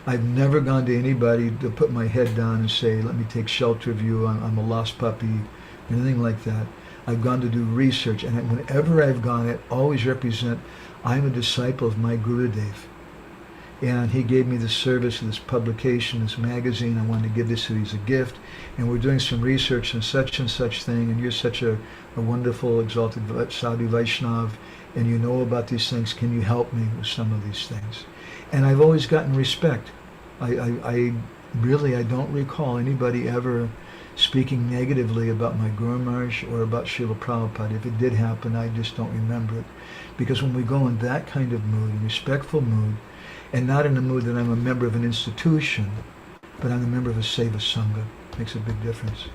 I've never gone to anybody to put my head down and say, let me take shelter of you, I'm a lost puppy, anything like that. I've gone to do research, and whenever I've gone, it always represent, I'm a disciple of my Gurudev. And he gave me the service of this publication, this magazine. I wanted to give this to you as a gift. And we're doing some research on such and such thing, and you're such a wonderful, exalted Sadhu Vaishnav, and you know about these things. Can you help me with some of these things? And I've always gotten respect. I don't recall anybody ever speaking negatively about my Guru Maharaj or about Srila Prabhupada. If it did happen, I just don't remember it. Because when we go in that kind of mood, a respectful mood, and not in a mood that I'm a member of an institution, but I'm a member of a Seva Sangha, makes a big difference.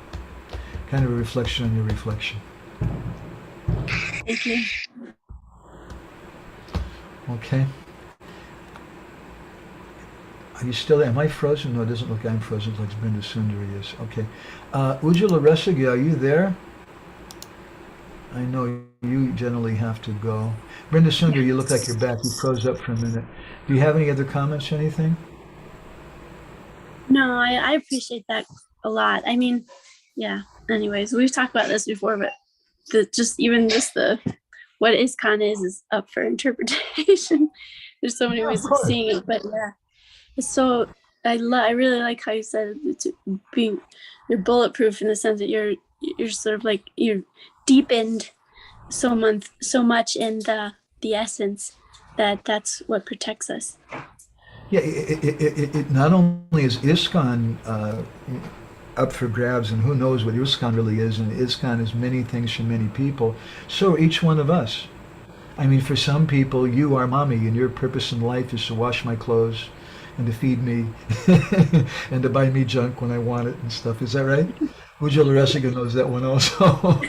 Kind of a reflection on your reflection. Thank you. Okay. Are you still there? Am I frozen? No, it doesn't look like I'm frozen. It looks like Brenda Sundari is. Okay. Ujjwala Resagi, are you there? I know you generally have to go. Brenda Sundari, you look like you're back. You froze up for a minute. Do you have any other comments or anything? No, I appreciate that a lot. I mean, yeah. Anyways, we've talked about this before, but the what ISKCON is up for interpretation. There's so many ways of seeing it, but yeah, it's so I really like how you said it's you're bulletproof in the sense that you're sort of like you're deepened so much in the essence that's what protects us. Yeah, it not only is ISKCON up for grabs, and who knows what ISKCON really is, and ISKCON is many things for many people, so are each one of us. I mean, for some people, you are mommy, and your purpose in life is to wash my clothes and to feed me and to buy me junk when I want it and stuff. Is that right? Ujjwala Resega knows that one also.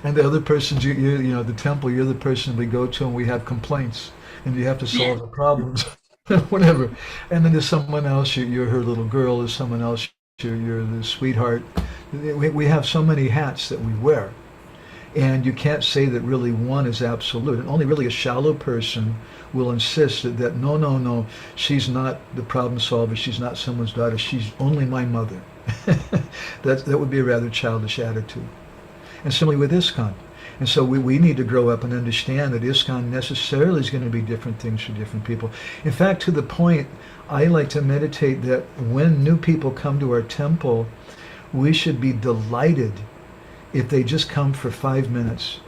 And the other person's, the temple, you're the person we go to and we have complaints and you have to solve the problems, whatever. And then there's someone else, you're her little girl, there's someone else, you're the sweetheart. We have so many hats that we wear. And you can't say that really one is absolute. And only really a shallow person will insist that no, she's not the problem solver, she's not someone's daughter, she's only my mother. That would be a rather childish attitude. And similarly with ISKCON. And so we need to grow up and understand that ISKCON necessarily is going to be different things for different people. In fact, to the point, I like to meditate that when new people come to our temple, we should be delighted if they just come for 5 minutes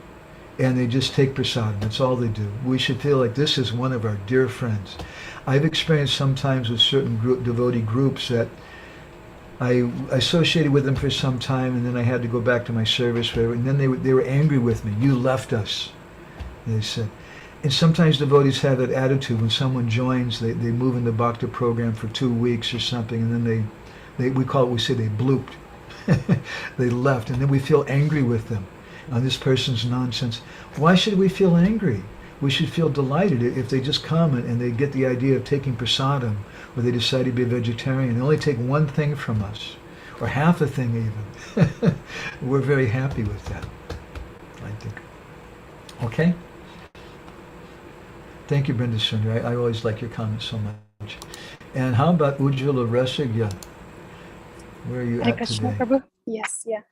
and they just take prasad. That's all they do. We should feel like this is one of our dear friends. I've experienced sometimes with certain devotee groups that I associated with them for some time, and then I had to go back to my service, whatever, and then they were angry with me. You left us, they said. And sometimes devotees have that attitude when someone joins, they move in the Bhakti program for 2 weeks or something, and then we say they blooped. They left, and then we feel angry with them on this person's nonsense. Why should we feel angry? We should feel delighted if they just come and they get the idea of taking prasadam, or they decide to be a vegetarian. They only take one thing from us, or half a thing even. We're very happy with that, I think. Okay? Thank you, Brenda Sundar. I always like your comments so much. And how about Ujjwala Resega? Where are you Hare at Krishna, today? Prabhu. Yes, yeah.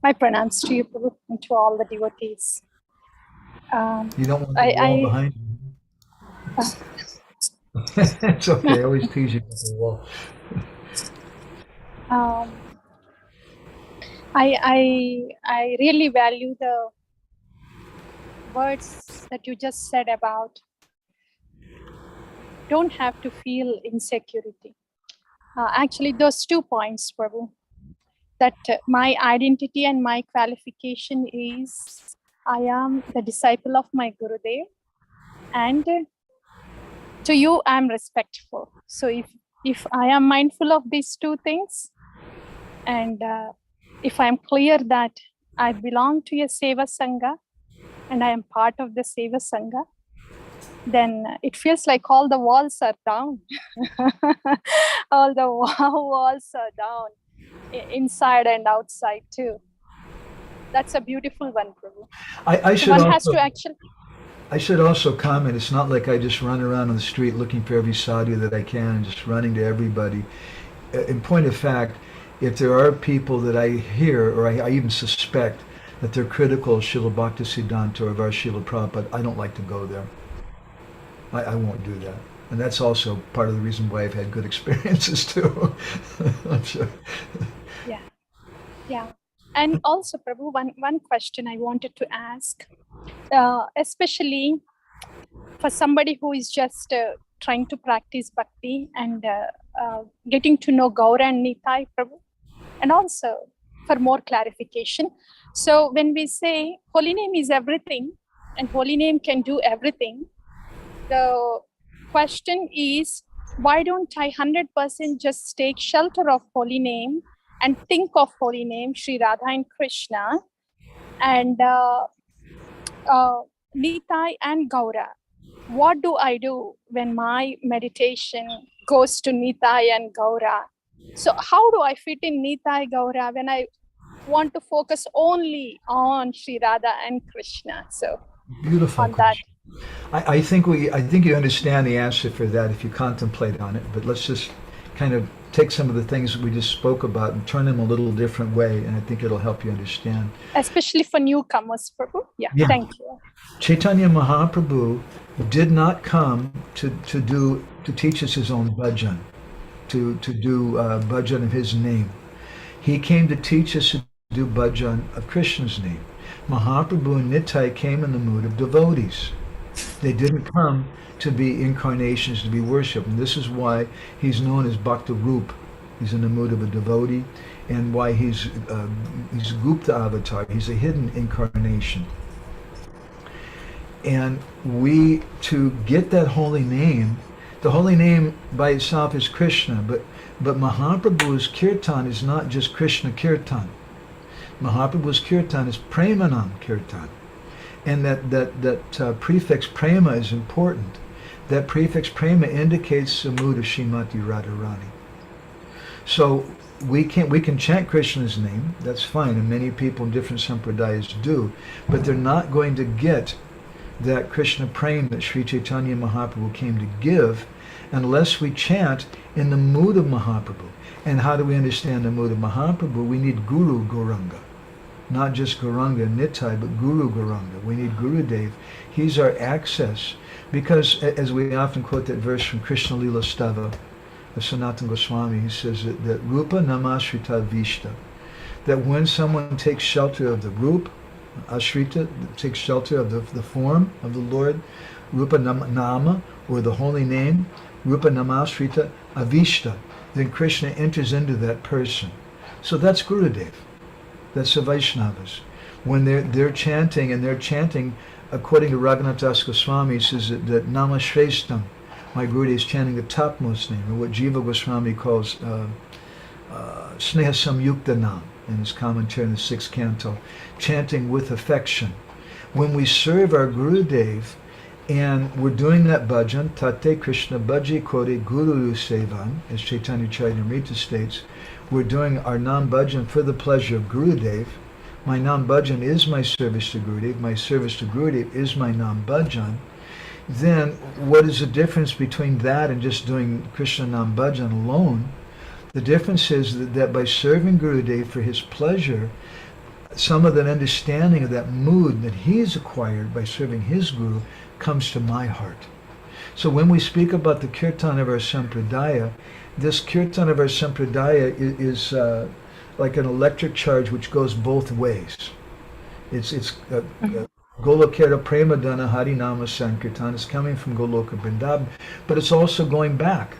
My pronouns to you, Prabhu, and to all the devotees. You don't want the wall behind you? It's okay. I always tease you about the wall. I really value the words that you just said about don't have to feel insecurity. Actually, those 2 points, Prabhu, that my identity and my qualification is I am the disciple of my Gurudev, and to you I'm respectful. So if I am mindful of these 2 things, and if I'm clear that I belong to a Seva Sangha and I am part of the Seva Sangha, then it feels like all the walls are down. All the walls are down, inside and outside too. That's a beautiful one, Prabhu. I should also comment, it's not like I just run around on the street looking for every sadhu that I can and just running to everybody. In point of fact, if there are people that I hear or I even suspect that they're critical of Srila Bhaktisiddhanta or of our Srila Prabhupada, I don't like to go there. I won't do that. And that's also part of the reason why I've had good experiences too. I'm sure. Yeah. And also, Prabhu, one question I wanted to ask, especially for somebody who is just trying to practice bhakti and getting to know Gaura and Nitai, Prabhu. And also, for more clarification, so when we say holy name is everything and holy name can do everything, the question is, why don't I 100% just take shelter of holy name and think of holy name, Sri Radha and Krishna, and Nitai and Gaura? What do I do when my meditation goes to Nitai and Gaura? So how do I fit in Nitai Gaura when I want to focus only on Sri Radha and Krishna? So Beautiful on that. question. I think you understand the answer for that if you contemplate on it. But let's just kind of take some of the things that we just spoke about and turn them a little different way, and I think it'll help you understand. Especially for newcomers, Prabhu. Yeah. Thank you. Chaitanya Mahaprabhu did not come to teach us his own bhajan, to do bhajan of his name. He came to teach us to do bhajan of Krishna's name. Mahaprabhu and Nitai came in the mood of devotees. They didn't come to be incarnations to be worshipped. And this is why he's known as Bhakta Rup. He's in the mood of a devotee, and why he's Gupta avatar. He's a hidden incarnation. And we, to get that holy name, the holy name by itself is Krishna, but Mahaprabhu's kirtan is not just Krishna kirtan. Mahaprabhu's kirtan is Premanam kirtan. And that prefix prema is important. That prefix prema indicates the mood of Srimati Radharani. So we can chant Krishna's name, that's fine, and many people in different sampradayas do, but they're not going to get that Krishna prema that Sri Chaitanya Mahaprabhu came to give unless we chant in the mood of Mahaprabhu. And how do we understand the mood of Mahaprabhu? We need Guru Gauranga. Not just Gauranga Nitai, but Guru Gauranga. We need Gurudev. He's our access. Because, as we often quote that verse from Krishna Lila Stava of Sanatana Goswami, he says that Rupa Namashrita Vishta. That when someone takes shelter of the Rupa, Ashrita, takes shelter of the form of the Lord, Rupa Nama, or the holy name, Rupa Namashrita Avishta, then Krishna enters into that person. So that's Gurudev. That's the Vaishnavas. When they're chanting, and they're chanting according to Raghunath Das Goswami, he says that Nama Shreshtam, my Gurudev is chanting the topmost name, or what Jiva Goswami calls Sneha Samyukta Nam in his commentary in the 6th canto, chanting with affection. When we serve our Gurudev, and we're doing that bhajan, Tate Krishna Bhaji Kore Guru Sevan, as Chaitanya Charitamrita states, we're doing our Nam Bhajan for the pleasure of Gurudev. My Nam Bhajan is my service to Gurudev. My service to Gurudev is my Nam Bhajan. Then what is the difference between that and just doing Krishna Nam Bhajan alone? The difference is that by serving Gurudev for his pleasure, some of that understanding of that mood that he's acquired by serving his Guru comes to my heart. So when we speak about the kirtan of our sampradaya, this kirtan of our sampradaya is like an electric charge which goes both ways. It's Golokera Premadana Harinama Sankirtan is coming from Goloka Vrindavan, but it's also going back.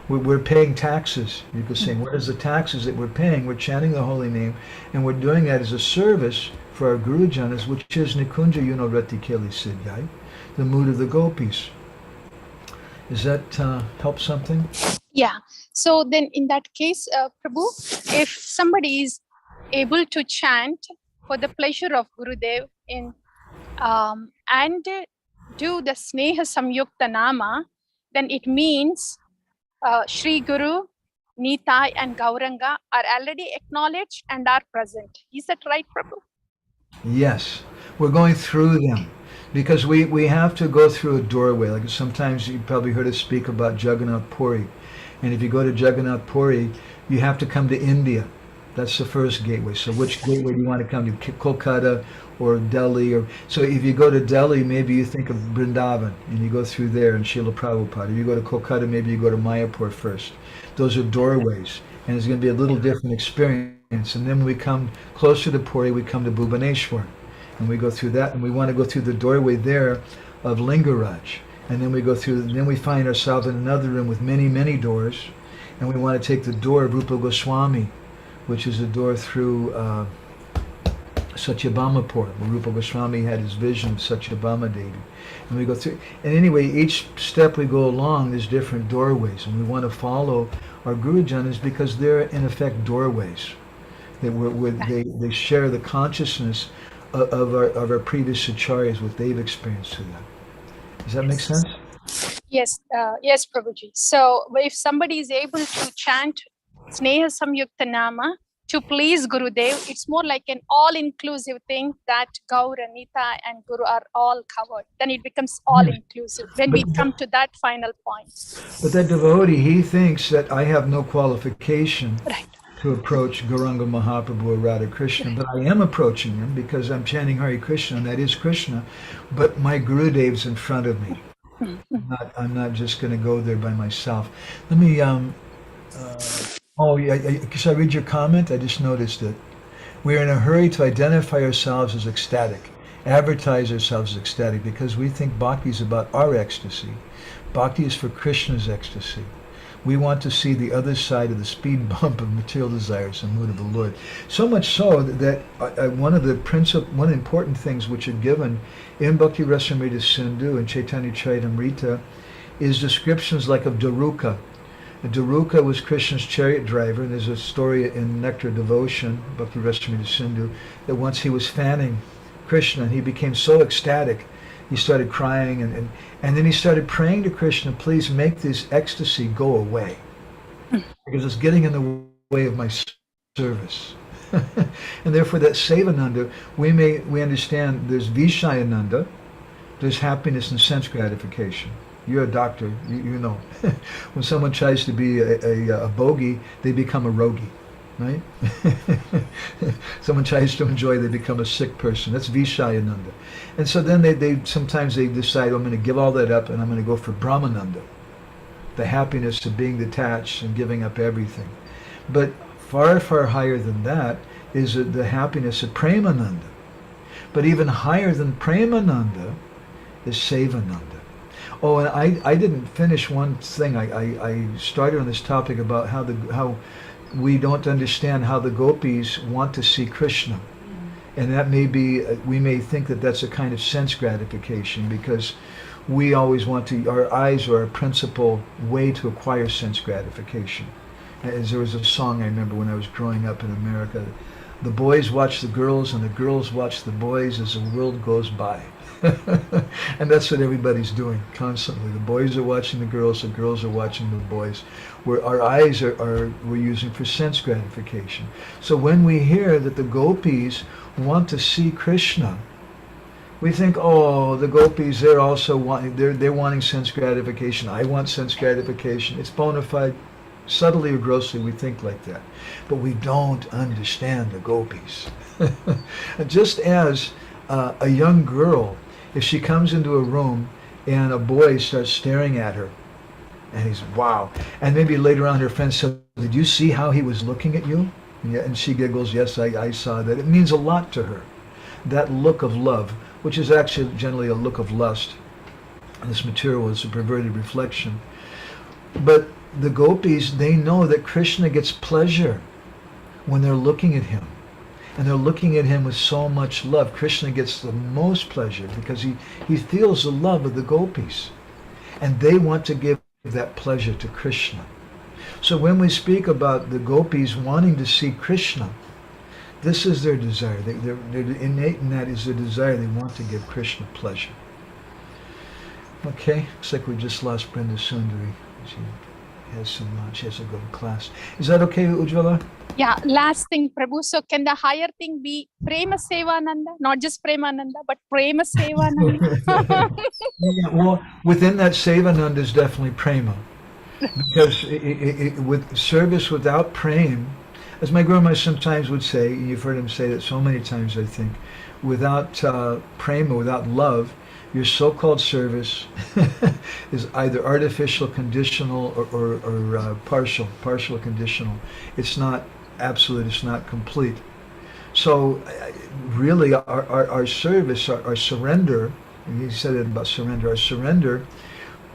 We're paying taxes. You could say, what is the taxes that we're paying? We're chanting the holy name, and we're doing that as a service for our Gurujanas, which is Nikunja Yunarati Keli Siddhai, the mood of the gopis. Does that help something? Yeah. So then in that case, Prabhu, if somebody is able to chant for the pleasure of Gurudev and do the Sneha Samyukta Nama, then it means Sri Guru, Nitai and Gauranga are already acknowledged and are present. Is that right, Prabhu? Yes. We're going through them. Because we have to go through a doorway. Like sometimes you probably heard us speak about Jagannath Puri. And if you go to Jagannath Puri, you have to come to India. That's the first gateway. So which gateway do you want to come to? Kolkata or Delhi? So if you go to Delhi, maybe you think of Vrindavan and you go through there and Srila Prabhupada. If you go to Kolkata, maybe you go to Mayapur first. Those are doorways. And it's going to be a little different experience. And then when we come closer to Puri, we come to Bhubaneswar. And we go through that, and we want to go through the doorway there of Lingaraj. And then we go through, and then we find ourselves in another room with many, many doors. and we want to take the door of Rupa Goswami, which is the door through Satyabhamapur, where Rupa Goswami had his vision of Satyabhama Devi. And we go through, and anyway, each step we go along, there's different doorways, and we want to follow our Gurujanas because they're in effect doorways. They share the consciousness of our previous acharyas, what they've experienced through that. Does that make sense? Yes, yes, Prabhuji. So if somebody is able to chant Sneha Samyukta Nama to please Gurudev, it's more like an all-inclusive thing that Gaur, Anita, and Guru are all covered. Then it becomes all-inclusive when we come to that final point. But that devotee, he thinks that I have no qualification to approach Gauranga Mahaprabhu or Radha Krishna, but I am approaching him because I'm chanting Hare Krishna, and that is Krishna, but my Gurudev's in front of me. I'm not just going to go there by myself. Let me, should I read your comment? I just noticed it. We're in a hurry to identify ourselves as ecstatic, advertise ourselves as ecstatic, because we think bhakti is about our ecstasy. Bhakti is for Krishna's ecstasy. We want to see the other side of the speed bump of material desires and mood of the Lord. So much so that one of the important things which are given in Bhakti Rasamrita Sindhu and Chaitanya Charitamrita is descriptions like of Daruka. Daruka was Krishna's chariot driver, and there's a story in Nectar Devotion, Bhakti Rasamrita Sindhu, that once he was fanning Krishna and he became so ecstatic, he started crying and then he started praying to Krishna, please make this ecstasy go away because it's getting in the way of my service. And therefore that Sevananda, we understand there's Vishayananda, there's happiness and sense gratification. You're a doctor, you know. When someone tries to be a bogi, they become a rogi, right? Someone tries to enjoy, they become a sick person. That's Vishayananda. And so then they sometimes they decide, I'm going to give all that up and I'm going to go for Brahmananda, the happiness of being detached and giving up everything. But far, far higher than that is the happiness of Premananda. But even higher than Premananda is Sevananda. Oh, and I didn't finish one thing. I started on this topic about how we don't understand how the gopis want to see Krishna. And that may be, we may think that that's a kind of sense gratification because we always want to, our eyes are our principal way to acquire sense gratification. As there was a song I remember when I was growing up in America, the boys watch the girls and the girls watch the boys as the world goes by. And that's what everybody's doing constantly. The boys are watching the girls are watching the boys. Where our eyes we're using for sense gratification. So when we hear that the gopis want to see Krishna, we think, oh, the gopis, they're also wanting sense gratification. I want sense gratification. It's bona fide. Subtly or grossly, we think like that. But we don't understand the gopis. Just as a young girl, if she comes into a room and a boy starts staring at her, and he's, wow. And maybe later on her friend said, did you see how he was looking at you? And she giggles, yes, I saw that. It means a lot to her. That look of love, which is actually generally a look of lust. And this material is a perverted reflection. But the gopis, they know that Krishna gets pleasure when they're looking at him. And they're looking at him with so much love. Krishna gets the most pleasure because he feels the love of the gopis. And they want to give that pleasure to Krishna. So when we speak about the gopis wanting to see Krishna, this is their desire. They're innate in that is their desire. They want to give Krishna pleasure. Okay, looks like we just lost Brenda Sundari. She has to go to class. Is that okay, Ujjwala? Yeah, last thing, Prabhu. So can the higher thing be Prema Sevananda? Not just Premananda, but Prema Sevananda? Yeah, well, within that Sevananda is definitely prema. Because with service without prema, as my Guru sometimes would say, and you've heard him say that so many times, I think, without prema, without love, your so-called service is either artificial, conditional, or partial conditional. It's not absolute, it's not complete. So really our service, our surrender, and he said it about surrender, our surrender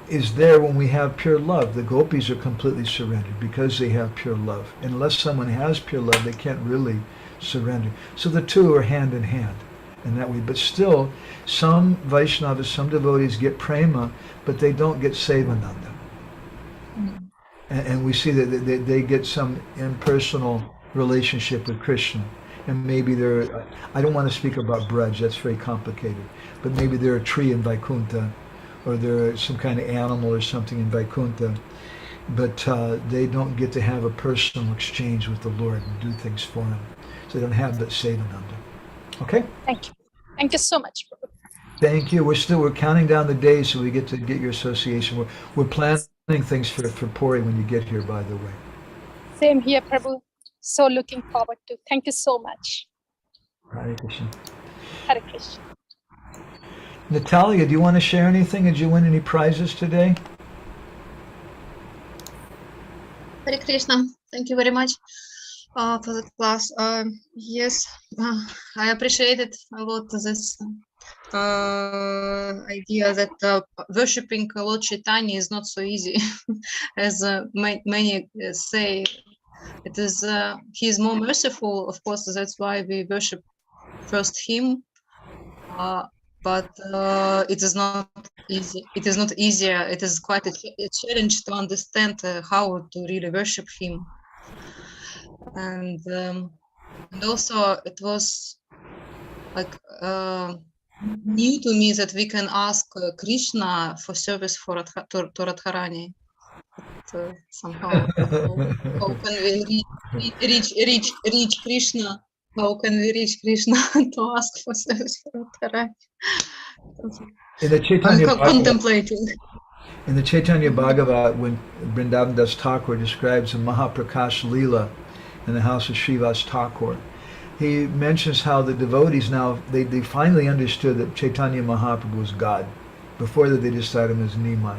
is there when we have pure love. The gopis are completely surrendered because they have pure love. Unless someone has pure love, they can't really surrender. So the two are hand in hand in that way. But still, some Vaishnavas, some devotees get prema, but they don't get sevananda. And we see that they get some impersonal relationship with Krishna. And maybe they're, I don't want to speak about Braj, that's very complicated, but maybe they're a tree in Vaikuntha, or they're some kind of animal or something in Vaikuntha, but they don't get to have a personal exchange with the Lord and do things for Him. So they don't have that Sevananda. Okay? Thank you. Thank you so much, Prabhu. Thank you. We're counting down the days so we get to get your association. We're planning things for Puri when you get here, by the way. Same here, Prabhu. So looking forward to. Thank you so much. Hare Krishna. Hare Krishna. Natalia, do you want to share anything? Did you win any prizes today? Hare Krishna. Thank you very much for the class. Yes, I appreciated a lot this idea that worshipping Lord Chaitanya is not so easy as many say. It is he is more merciful, of course. That's why we worship first him. But it is not easy. It is not easier. It is quite a challenge to understand how to really worship him. And also it was like new to me that we can ask Krishna for service for to Radharani. Somehow, how can we reach Krishna? How can we reach Krishna to ask for service for Radharani? In the Chaitanya I'm contemplating. In the Chaitanya Bhagavat, when Vrindavan Das Thakur describes the Mahaprakash Leela in the house of Srivas Thakur, he mentions how the devotees now, they finally understood that Chaitanya Mahaprabhu was God. Before that, they just thought him as Nimai.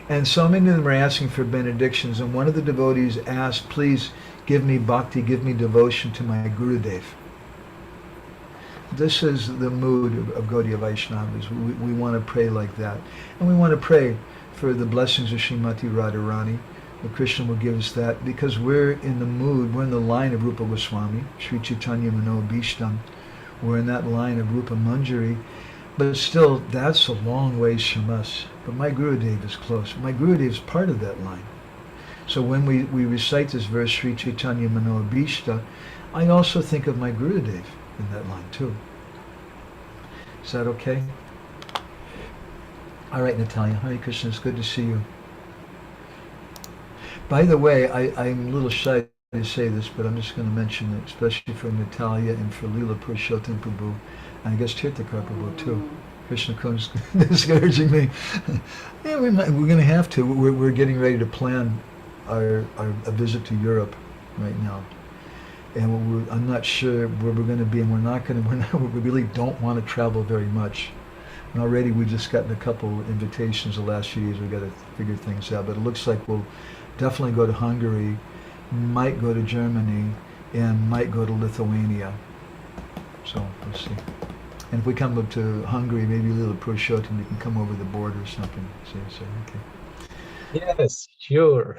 And so many of them are asking for benedictions, and one of the devotees asked, please give me bhakti, give me devotion to my Gurudev. This is the mood of Gaudiya Vaishnavas. We want to pray like that. And we want to pray for the blessings of Srimati Radharani. That Krishna will give us that, because we're in the mood, we're in the line of Rupa Goswami, Sri Chaitanya Mano Bhishtam. We're in that line of Rupa Manjari. But still, that's a long ways from us. But my Gurudev is close. My Gurudev is part of that line. So when we recite this verse, Sri Chaitanya Mano Bhishta, I also think of my Gurudev in that line too. Is that okay? All right, Natalia. Hare Krishna, it's good to see you. By the way, I'm a little shy to say this, but I'm just going to mention it, especially for Natalia and for Leela Purushottam Prabhu, and I guess Tirthakar Prabhu too. Krishna Kun's discouraging me. Yeah, we're going to have to. We're getting ready to plan a visit to Europe right now. And I'm not sure where we're going to be, and we really don't want to travel very much. And already we've just gotten a couple invitations the last few years. We've got to figure things out. But it looks like we'll definitely go to Hungary, might go to Germany, and might go to Lithuania. So we'll see. And if we come up to Hungary, maybe a little Purushottam, you can come over the border or something. So okay. Yes, sure.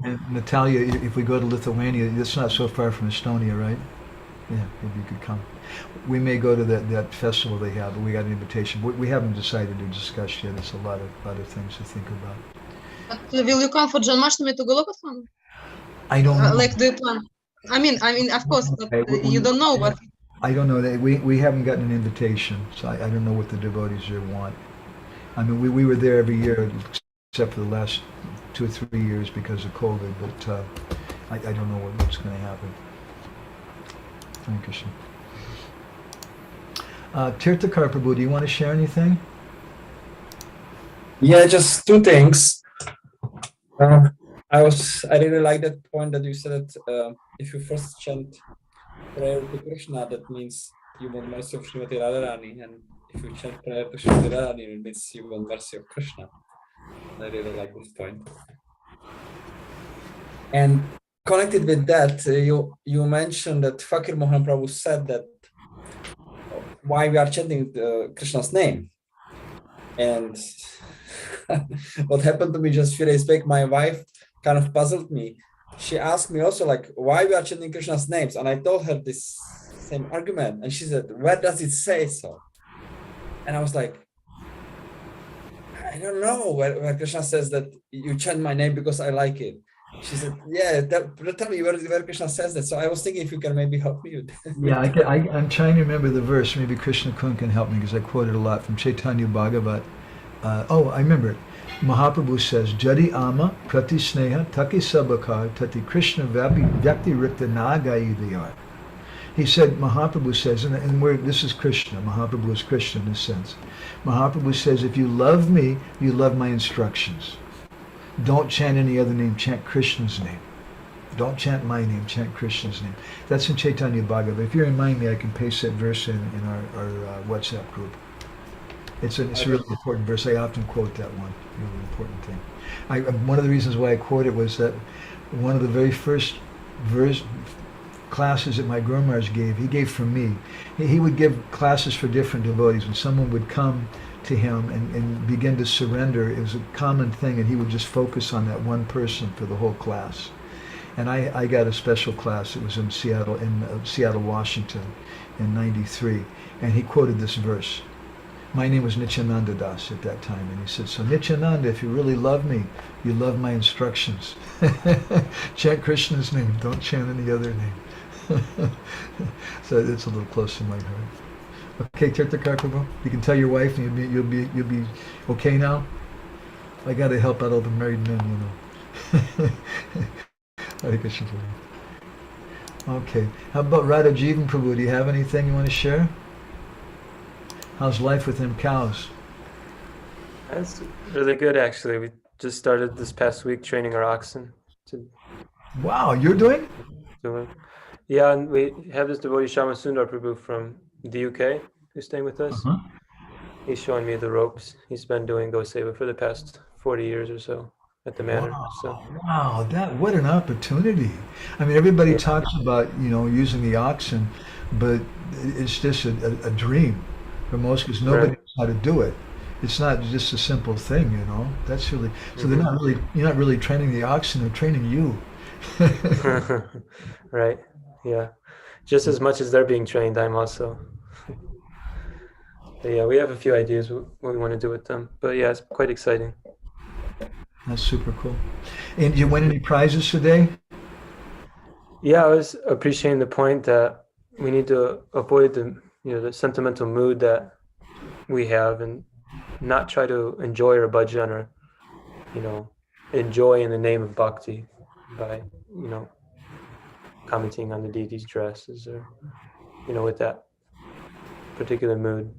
And Natalia, if we go to Lithuania, it's not so far from Estonia, right? Yeah, maybe you could come. We may go to that festival they have, but we got an invitation. We haven't decided to discuss yet. It's a lot of things to think about. But will you come for Janmashtami to Golokathon? I don't know. Like, do you plan? I mean, of course, but you don't know. But I don't know. We haven't gotten an invitation, so I don't know what the devotees here want. I mean, we were there every year, except for the last 2 or 3 years because of COVID, but I don't know what's going to happen. Thank you, sir. Tirthakar Prabhu, do you want to share anything? Yeah, just two things. I really like that point that you said that if you first chant prayer to Krishna, that means you want mercy of Srimati Radharani, and if you chant prayer to Srimati Radharani, it means you want mercy of Krishna. I really like this point. And connected with that, you mentioned that Fakir Mohan Prabhu said that why we are chanting Krishna's name. And what happened to me just a few days back, my wife kind of puzzled me. She asked me also, like, why we are chanting Krishna's names? And I told her this same argument. And she said, where does it say so? And I was like, I don't know where Krishna says that you chant my name because I like it. She said, yeah, tell me where Krishna says that. So I was thinking if you can maybe help me with that. Yeah, I'm trying to remember the verse. Maybe Krishna Kun can help me because I quoted a lot from Chaitanya Bhagavat. I remember it. Mahaprabhu says, Jadi ama prati sneha taki sabakar tati Krishna vyakti rikta nagayudayar. He said, Mahaprabhu says, and this is Krishna. Mahaprabhu is Krishna in this sense. Mahaprabhu says, if you love me, you love my instructions. Don't chant any other name, chant Krishna's name. Don't chant my name, chant Krishna's name. That's in Chaitanya Bhagavat. If you remind me, I can paste that verse in our WhatsApp group. It's a really important verse. I often quote that one. Really important thing. One of the reasons why I quote it was that one of the very first classes that my Guru Maharaj gave, he gave for me. He would give classes for different devotees. When someone would come to him and begin to surrender, it was a common thing, and he would just focus on that one person for the whole class. And I got a special class. It was in Seattle, Washington, in '93, and he quoted this verse. My name was Nityananda Das at that time, and he said, so Nityananda, if you really love me, you love my instructions. Chant Krishna's name, don't chant any other name. So it's a little close to my heart. Okay, Tirthakar Prabhu, you can tell your wife and you'll be okay now? I got to help out all the married men, you know. Hare Krishna Prabhu. Okay, how about Radha Jivan Prabhu? Do you have anything you want to share? How's life with them cows? That's really good, actually. We just started this past week training our oxen to Wow, you're doing? do it. Yeah, and we have this devotee Shama Sundar Prabhu from the UK who's staying with us. Uh-huh. He's showing me the ropes. He's been doing Go Seva for the past 40 years or so at the manor. So Wow, what an opportunity. I mean, everybody talks about, using the oxen, but it's just a dream for most, because nobody knows how to do it. It's not just a simple thing, That's really, so you're not really training the oxen, they're training you. Right. Yeah. Just as much as they're being trained, I'm also. But yeah, we have a few ideas what we want to do with them. But yeah, it's quite exciting. That's super cool. And did you win any prizes today? Yeah, I was appreciating the point that we need to avoid the sentimental mood that we have and not try to enjoy our bhajan or, enjoy in the name of bhakti by, commenting on the deity's dresses or, with that particular mood.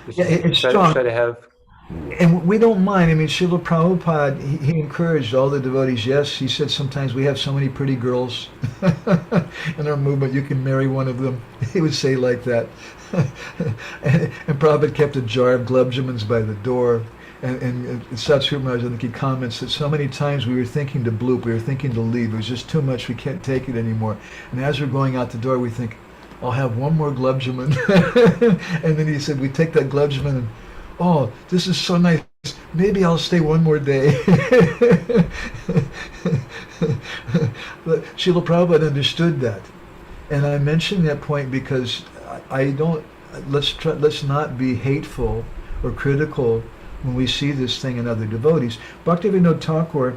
We should try to have. And we don't mind. I mean, Srila Prabhupada, he encouraged all the devotees. Yes, he said sometimes we have so many pretty girls in our movement, you can marry one of them. He would say like that. and Prabhupada kept a jar of glubjamins by the door. And Satsuru Maharaj, I think he comments that so many times we were thinking to bloop, we were thinking to leave. It was just too much, we can't take it anymore. And as we're going out the door, we think, I'll have one more glubjamin. And then he said, we take that glubjamin and, oh, this is so nice. Maybe I'll stay one more day. But Srila Prabhupada understood that. And I mention that point because let's not be hateful or critical when we see this thing in other devotees. Bhaktivinoda Thakur,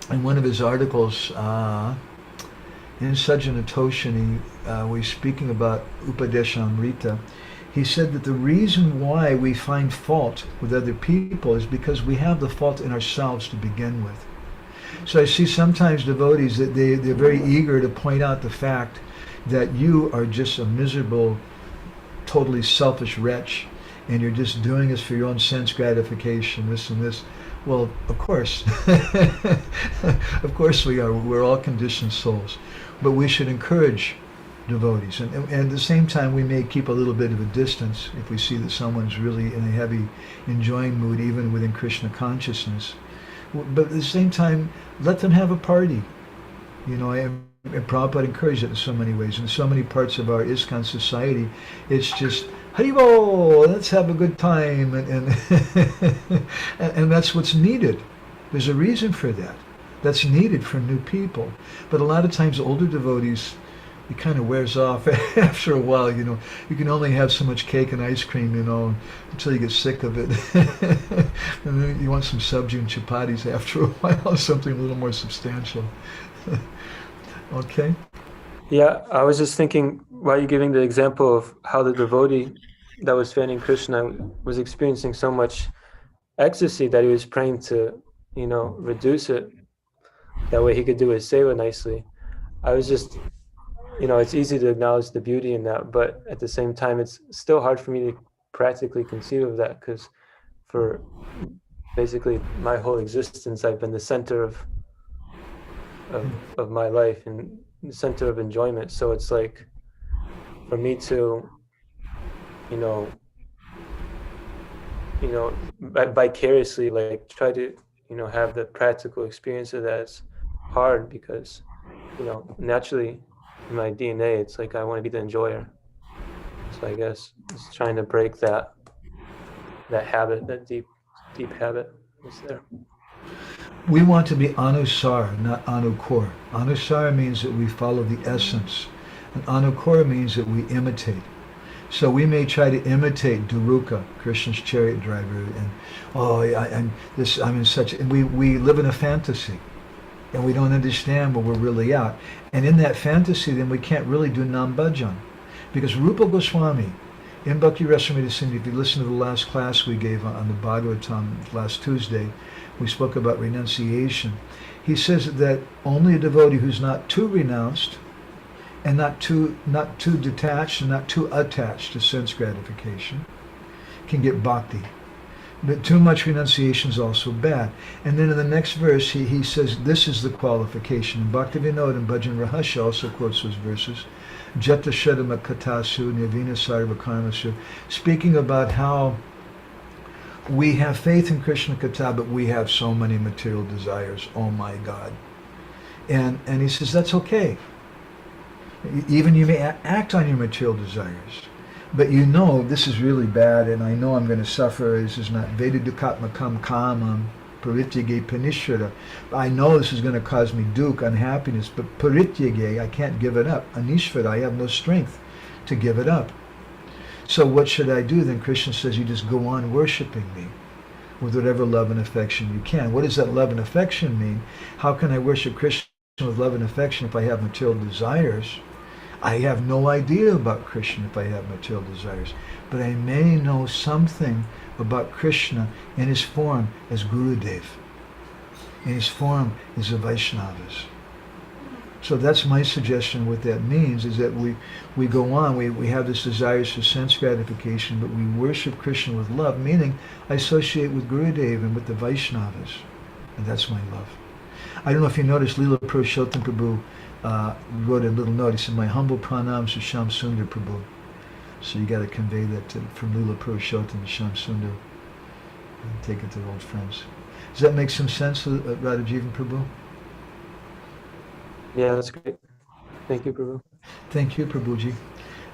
in one of his articles, in Sajjana Toshini, we're speaking about Upadeshamrita. He said that the reason why we find fault with other people is because we have the fault in ourselves to begin with. So I see sometimes devotees that they're very eager to point out the fact that you are just a miserable, totally selfish wretch, and you're just doing this for your own sense gratification, this and this. Well, of course. Of course we are. We're all conditioned souls. But we should encourage devotees. And at the same time, we may keep a little bit of a distance if we see that someone's really in a heavy enjoying mood, even within Krishna consciousness. But at the same time, let them have a party. And Prabhupada encouraged it in so many ways. In so many parts of our ISKCON society, it's just Haribo, let's have a good time, and that's what's needed. There's a reason for that. That's needed for new people. But a lot of times, older devotees, it kind of wears off after a while. You know, you can only have so much cake and ice cream, you know, until you get sick of it, and then you want some sabji and chapatis after a while, something a little more substantial. Okay. Yeah, I was just thinking, while you're giving the example of how the devotee that was fanning Krishna was experiencing so much ecstasy that he was praying to, reduce it. That way he could do his seva nicely. I was just, it's easy to acknowledge the beauty in that, but at the same time, it's still hard for me to practically conceive of that, because for basically my whole existence, I've been the center of my life and the center of enjoyment. So it's like, for me to, vicariously, like, try to, have the practical experience of that, is hard, because, naturally in my DNA, it's like I want to be the enjoyer. So I guess it's trying to break that habit, that deep habit is there. We want to be anusar, not anukor. Anusar means that we follow the essence, and anukor means that we imitate. So we may try to imitate Duruka, Krishna's chariot driver, and we live in a fantasy, and we don't understand what we're really at. And in that fantasy, then we can't really do Nam Bhajan, because Rupa Goswami, in Bhakti Rasamrita Sindhi, if you listen to the last class we gave on the Bhagavatam last Tuesday, we spoke about renunciation. He says that only a devotee who's not too renounced, and not too detached and not too attached to sense gratification, can get bhakti. But too much renunciation is also bad. And then in the next verse, he says this is the qualification. And Bhaktivinoda and Bhajan Rahasya also quotes those verses. Jata Shadama Katasu Nirvina Sarva Karmasu, speaking about how we have faith in Krishna Katha, but we have so many material desires. Oh my God. And he says that's okay. Even you may act on your material desires, but you know this is really bad, and I know I'm going to suffer. This is not Veda Dukatmakam Kamam Parityage Panishvara. I know this is going to cause me duk, unhappiness, but Parityage, I can't give it up. Anishvara, I have no strength to give it up. So what should I do? Then Krishna says, you just go on worshiping me with whatever love and affection you can. What does that love and affection mean? How can I worship Krishna with love and affection if I have material desires? I have no idea about Krishna if I have material desires, but I may know something about Krishna in his form as Gurudev, in his form as the Vaishnavas. So that's my suggestion. What that means is that we go on, we have this desires for sense gratification, but we worship Krishna with love, meaning I associate with Gurudev and with the Vaishnavas, and that's my love. I don't know if you noticed, Leela Purushottam Prabhu wrote a little note. He said, my humble pranams to Shyam Sundar Prabhu. So you got to convey that from Leela Purushottam to Shyam Sundar and take it to the old friends. Does that make some sense, Radha Jivan Prabhu? Yeah, that's great. Thank you, Prabhu. Thank you, Prabhuji.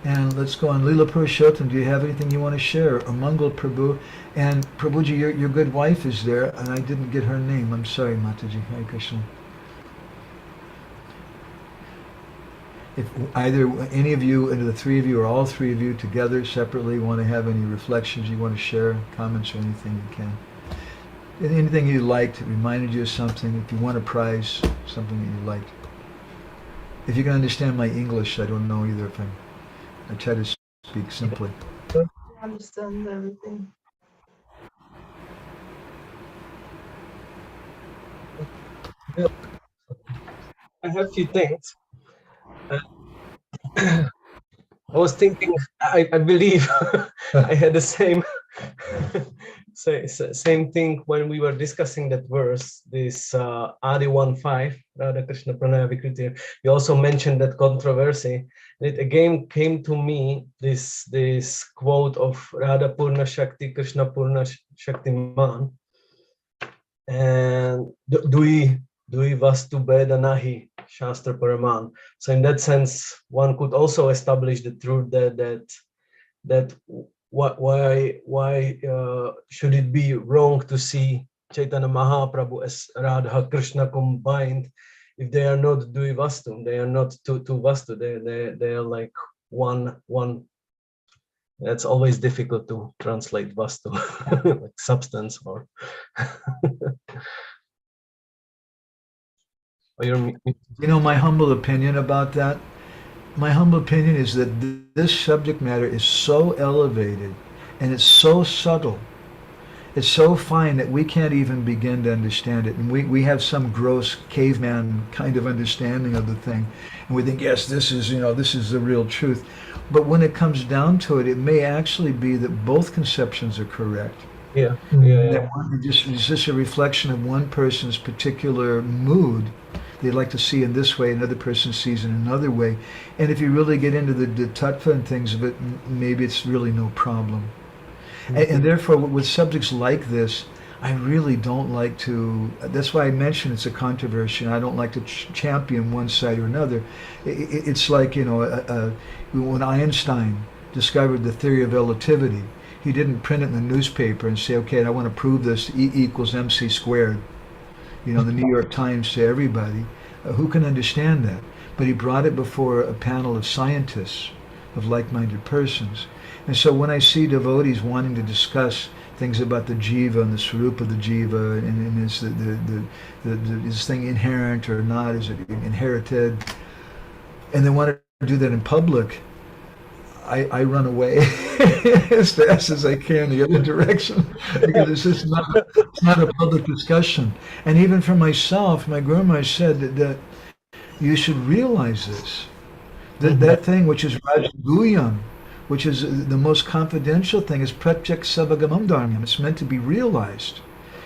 And let's go on. Leela Purushottam, do you have anything you want to share? Or Mangal Prabhu. And Prabhuji, your good wife is there, and I didn't get her name. I'm sorry, Mataji. Hare Krishna. If either any of you, and the three of you, or all three of you together, separately, want to have any reflections you want to share, comments or anything, you can. Anything you liked, reminded you of something, if you want a prize, something that you liked. If you can understand my English, I don't know either if I try to speak simply. I understand everything. I have a few things. I was thinking, I believe I had the same same thing when we were discussing that verse, this Adi 1.5, Radha Krishna Pranaya Vikriti. You also mentioned that controversy. It again came to me this quote of Radha Purna Shakti, Krishna Purna Shakti Man. And Dui Vastu Beda Nahi Shastra Paraman. So in that sense, one could also establish the truth that that why should it be wrong to see Chaitanya Mahaprabhu as Radha Krishna combined if they are not Dvivastum, they are not two Vastu, they are like one. It's always difficult to translate Vastu, like substance or. You know, my humble opinion about that, my humble opinion is that this subject matter is so elevated and it's so subtle. It's so fine that we can't even begin to understand it. And we have some gross caveman kind of understanding of the thing. And we think, yes, this is the real truth. But when it comes down to it, it may actually be that both conceptions are correct. Yeah. That it's just a reflection of one person's particular mood. They like to see in this way, another person sees in another way. And if you really get into the tattva and things of it, maybe it's really no problem. And therefore, with subjects like this, I really don't like to, that's why I mentioned it's a controversy, and I don't like to champion one side or another. It's like, when Einstein discovered the theory of relativity, he didn't print it in the newspaper and say, okay, I want to prove this, E equals mc squared. The New York Times to everybody. Who can understand that? But he brought it before a panel of scientists, of like-minded persons. And so when I see devotees wanting to discuss things about the jiva and the swarupa of the jiva, and is this thing inherent or not, is it inherited, and they want to do that in public, I run away as fast as I can the other direction, because it's just not a public discussion. And even for myself, my Guru Maharaj said that you should realize this, that thing which is Rajguyam, which is the most confidential thing, is Pratyak Savagamam Dharmam. It's meant to be realized.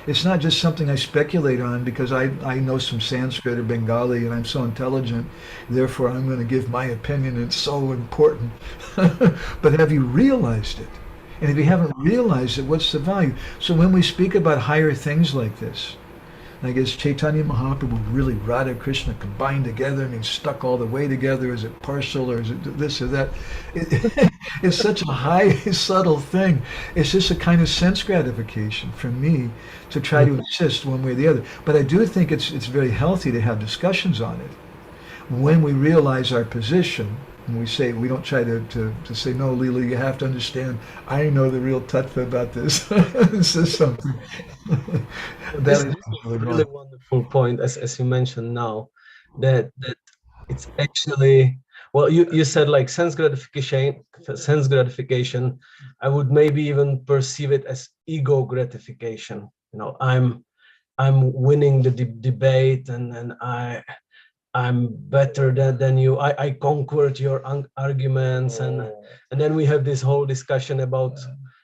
It's not just something I speculate on because I know some Sanskrit or Bengali and I'm so intelligent, therefore I'm going to give my opinion and it's so important. But have you realized it? And if you haven't realized it, what's the value? So when we speak about higher things like this, I guess Chaitanya Mahaprabhu, really Radha Krishna combined together, I mean stuck all the way together, is it partial or is it this or that? It's such a high, subtle thing. It's just a kind of sense gratification for me to try to insist one way or the other. But I do think it's very healthy to have discussions on it. When we realize our position, and we say, we don't try to say, no, Leela, you have to understand, I know the real tattva about this. This is something. This is a really wonderful point, as you mentioned now, that it's actually, well, you said like sense gratification. I would maybe even perceive it as ego gratification. I'm winning the debate, and I'm better than you. I conquered your arguments, and then we have this whole discussion about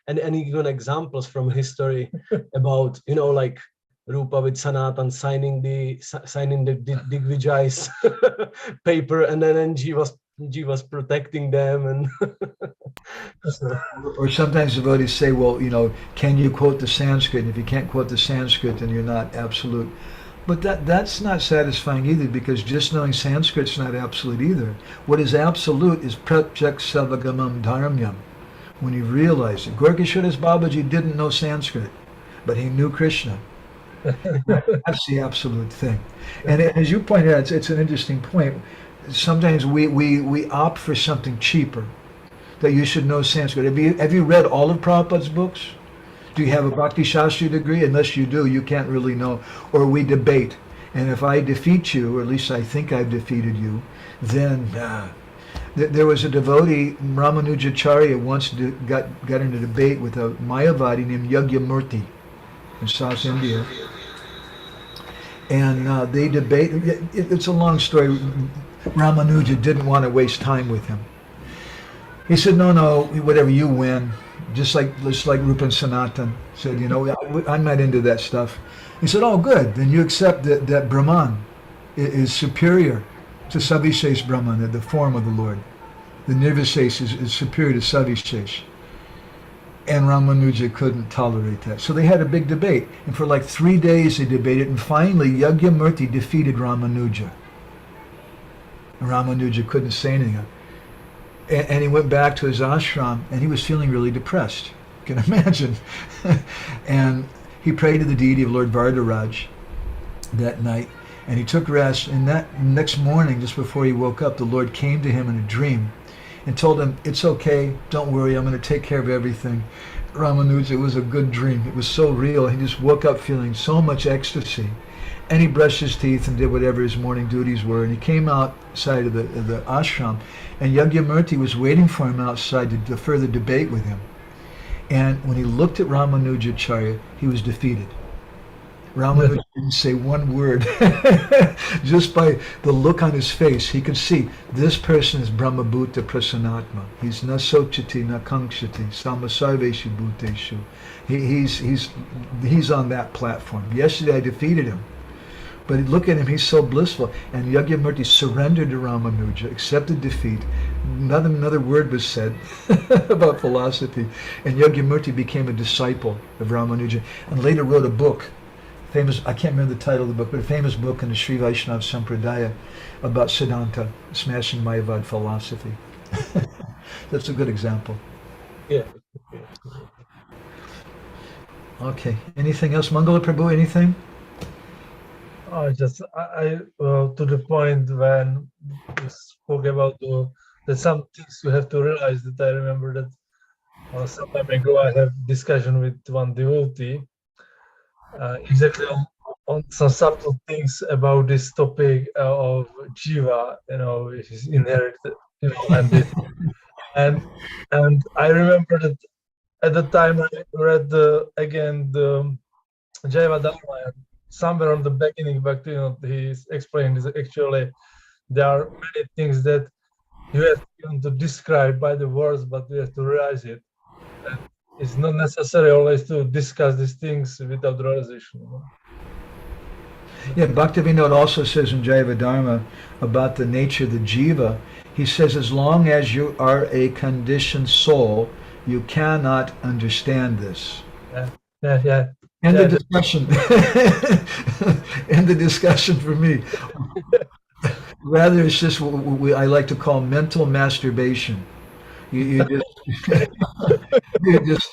and even examples from history about like Rupa with Sanatan signing the Digvijay's paper, and then G was protecting them, and or sometimes devotees say, well, can you quote the Sanskrit? And if you can't quote the Sanskrit, then you're not absolute. But that's not satisfying either, because just knowing Sanskrit's not absolute either. What is absolute is Pratyak Savagamam Dharmyam. When you realize it, Gorkishwaras Babaji didn't know Sanskrit, but he knew Krishna. That's the absolute thing. And as you pointed out, it's an interesting point. Sometimes we opt for something cheaper, that you should know Sanskrit. Have you read all of Prabhupada's books? Do you have a Bhakti Shastri degree? Unless you do, you can't really know. Or we debate. And if I defeat you, or at least I think I've defeated you, then there was a devotee, Ramanujacharya, once got in a debate with a Mayavadi named Yagyamurti in South India. And they debate. It's a long story. Ramanuja didn't want to waste time with him. He said, no, whatever, you win. Just like Rupa and Sanatan said, I'm not into that stuff. He said, oh, good. Then you accept that Brahman is superior to Savishesh Brahman, the form of the Lord. The Nirvishesh is superior to Savishesh. And Ramanuja couldn't tolerate that. So they had a big debate. And for like 3 days they debated. And finally, Yagyamurti defeated Ramanuja. And Ramanuja couldn't say anything. And he went back to his ashram, and he was feeling really depressed. You can imagine. And he prayed to the deity of Lord Vardaraj that night, and he took rest. And that next morning, just before he woke up, the Lord came to him in a dream and told him, "It's okay, don't worry, I'm going to take care of everything." Ramanuja, it was a good dream. It was so real. He just woke up feeling so much ecstasy. And he brushed his teeth and did whatever his morning duties were. And he came outside of the ashram, and Yagyamurti was waiting for him outside to further debate with him. And when he looked at Ramanujacharya, he was defeated. Ramanuja didn't say one word. Just by the look on his face, he could see this person is Brahmabhuta Prasanatma. He's na sochati, na kankshati, samasarveshu bhuteshu. He's on that platform. Yesterday I defeated him. But look at him, he's so blissful. And Yagyamurti surrendered to Ramanuja, accepted defeat. Another word was said about philosophy. And Yagyamurti became a disciple of Ramanuja and later wrote a book. Famous, I can't remember the title of the book, but a famous book in the Sri Vaishnava Sampradaya about Siddhanta, smashing Mayavad philosophy. That's a good example. Yeah. Okay. Anything else? Mangala Prabhu, anything? I to the point when you spoke about that some things you have to realize, that I remember that some time ago I have discussion with one devotee exactly on some subtle things about this topic of jiva, which is inherited, and I remember that at the time I read again the Jaiva Dharma, and somewhere on the beginning, but he explained is actually there are many things that you have to describe by the words, but you have to realize it. And it's not necessary always to discuss these things without realization. Yeah, Bhaktivinoda also says in Jaiva Dharma about the nature of the jiva. He says, as long as you are a conditioned soul, you cannot understand this. Yeah. End the discussion. End the discussion for me. Rather, it's just what I like to call mental masturbation. You just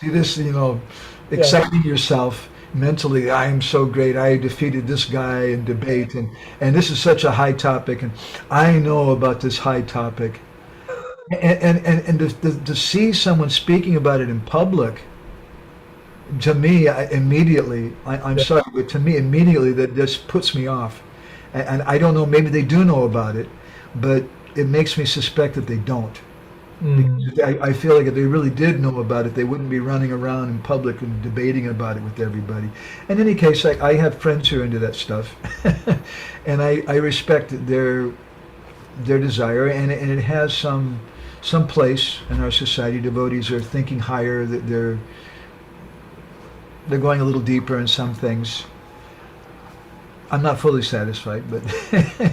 exciting yourself mentally. I am so great. I defeated this guy in debate, and this is such a high topic, and I know about this high topic. And to see someone speaking about it in public, to me, immediately, I'm sorry, but to me, immediately, that just puts me off. And I don't know, maybe they do know about it, but it makes me suspect that they don't. Because I feel like if they really did know about it, they wouldn't be running around in public and debating about it with everybody. In any case, I have friends who are into that stuff, and I respect their desire, and it has some place in our society. Devotees are thinking higher, that they're going a little deeper in some things. I'm not fully satisfied, but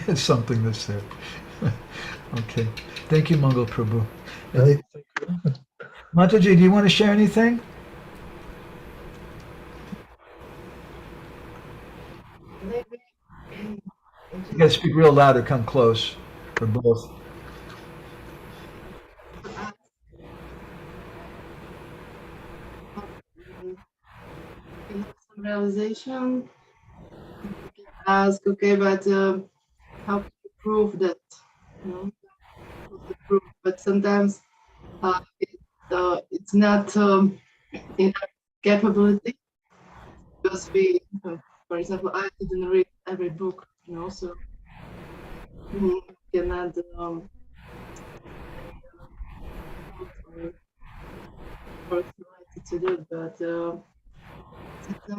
it's something that's there. Okay. Thank you, Mangal Prabhu. Thank you. Mataji, do you want to share anything? You gotta speak real loud or come close, or both. Some realization. Ask, okay, but how to prove that? But sometimes it's not in our capability, because we, for example, I didn't read every book, so we cannot personality to do it, but it's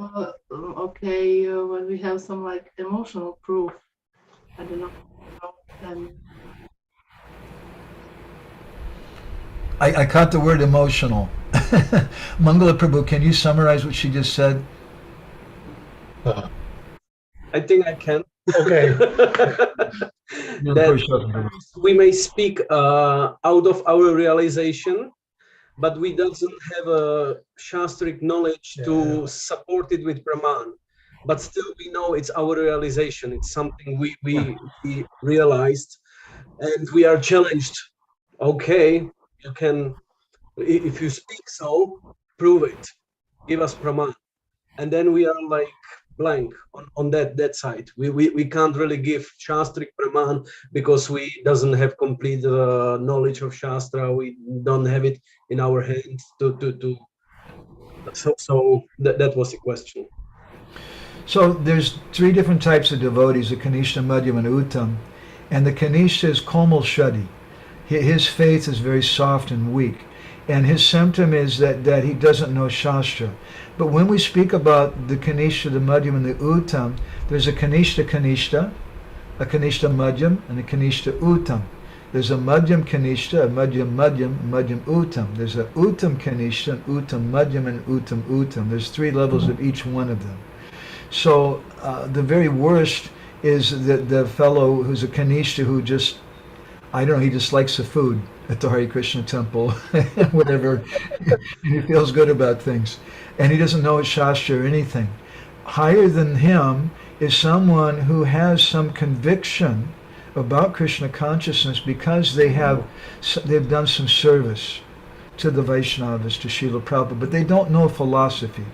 okay when we have some like emotional proof. I don't know. I caught the word emotional. Mangala Prabhu, can you summarize what she just said? I think I can. Okay. That we may speak out of our realization, but we doesn't have a shastric knowledge to support it with Praman. But still we know it's our realization. It's something we realized, and we are challenged okay, you can, if you speak so, prove it, give us praman. And then we are like blank on that side. We can't really give shastric praman because we doesn't have complete knowledge of shastra. We don't have it in our hands to so that was the question. So there's three different types of devotees, the Kanishta, Madhyam, and Uttam. And the Kanishta is Komal Shadi. His faith is very soft and weak. And his symptom is that he doesn't know Shastra. But when we speak about the Kanishta, the Madhyam, and the Uttam, there's a Kanishta Kanishta, a Kanishta Madhyam, and a Kanishta Uttam. There's a Madhyam Kanishta, a Madhyam Madhyam, Madhyam Uttam. There's a Uttam Kanishta, an Uttam Madhyam, and Uttam Uttam. There's three levels of each one of them. So the very worst is the fellow who's a Kanishta who just, I don't know, he just likes the food at the Hare Krishna temple, whatever, and he feels good about things. And he doesn't know Shastra or anything. Higher than him is someone who has some conviction about Krishna consciousness because they've done some service to the Vaishnavas, to Srila Prabhupada, but they don't know philosophy.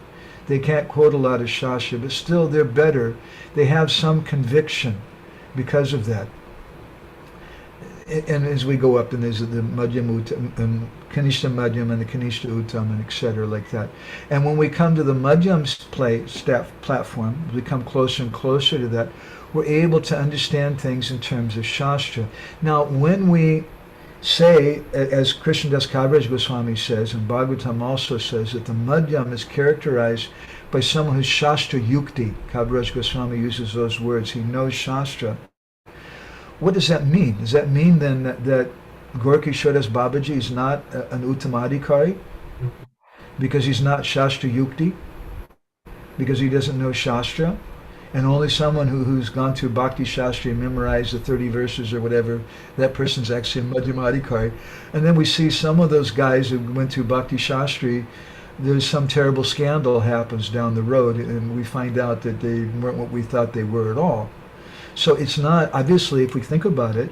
They can't quote a lot of Shastra, but still they're better. They have some conviction because of that. And as we go up, and there's the Madhyam Uttam, and Kanishta Madhyam, and the Kanishta Uttam, and etc. like that. And when we come to the Madhyam platform, we come closer and closer to that, we're able to understand things in terms of Shastra. Now, when we say, as Krishnadas Kaviraj Goswami says, and Bhagavatam also says, that the Madhyam is characterized by someone who's Shastra Yukti. Kaviraj Goswami uses those words. He knows Shastra. What does that mean? Does that mean then that Gorky Shodas Babaji is not an Uttamadikari? Because he's not Shastra Yukti? Because he doesn't know Shastra? And only someone who's gone through Bhakti Shastri and memorized the 30 verses or whatever, that person's actually a Madhyamadikari. And then we see some of those guys who went through Bhakti Shastri, there's some terrible scandal happens down the road, and we find out that they weren't what we thought they were at all. So it's not, obviously, if we think about it,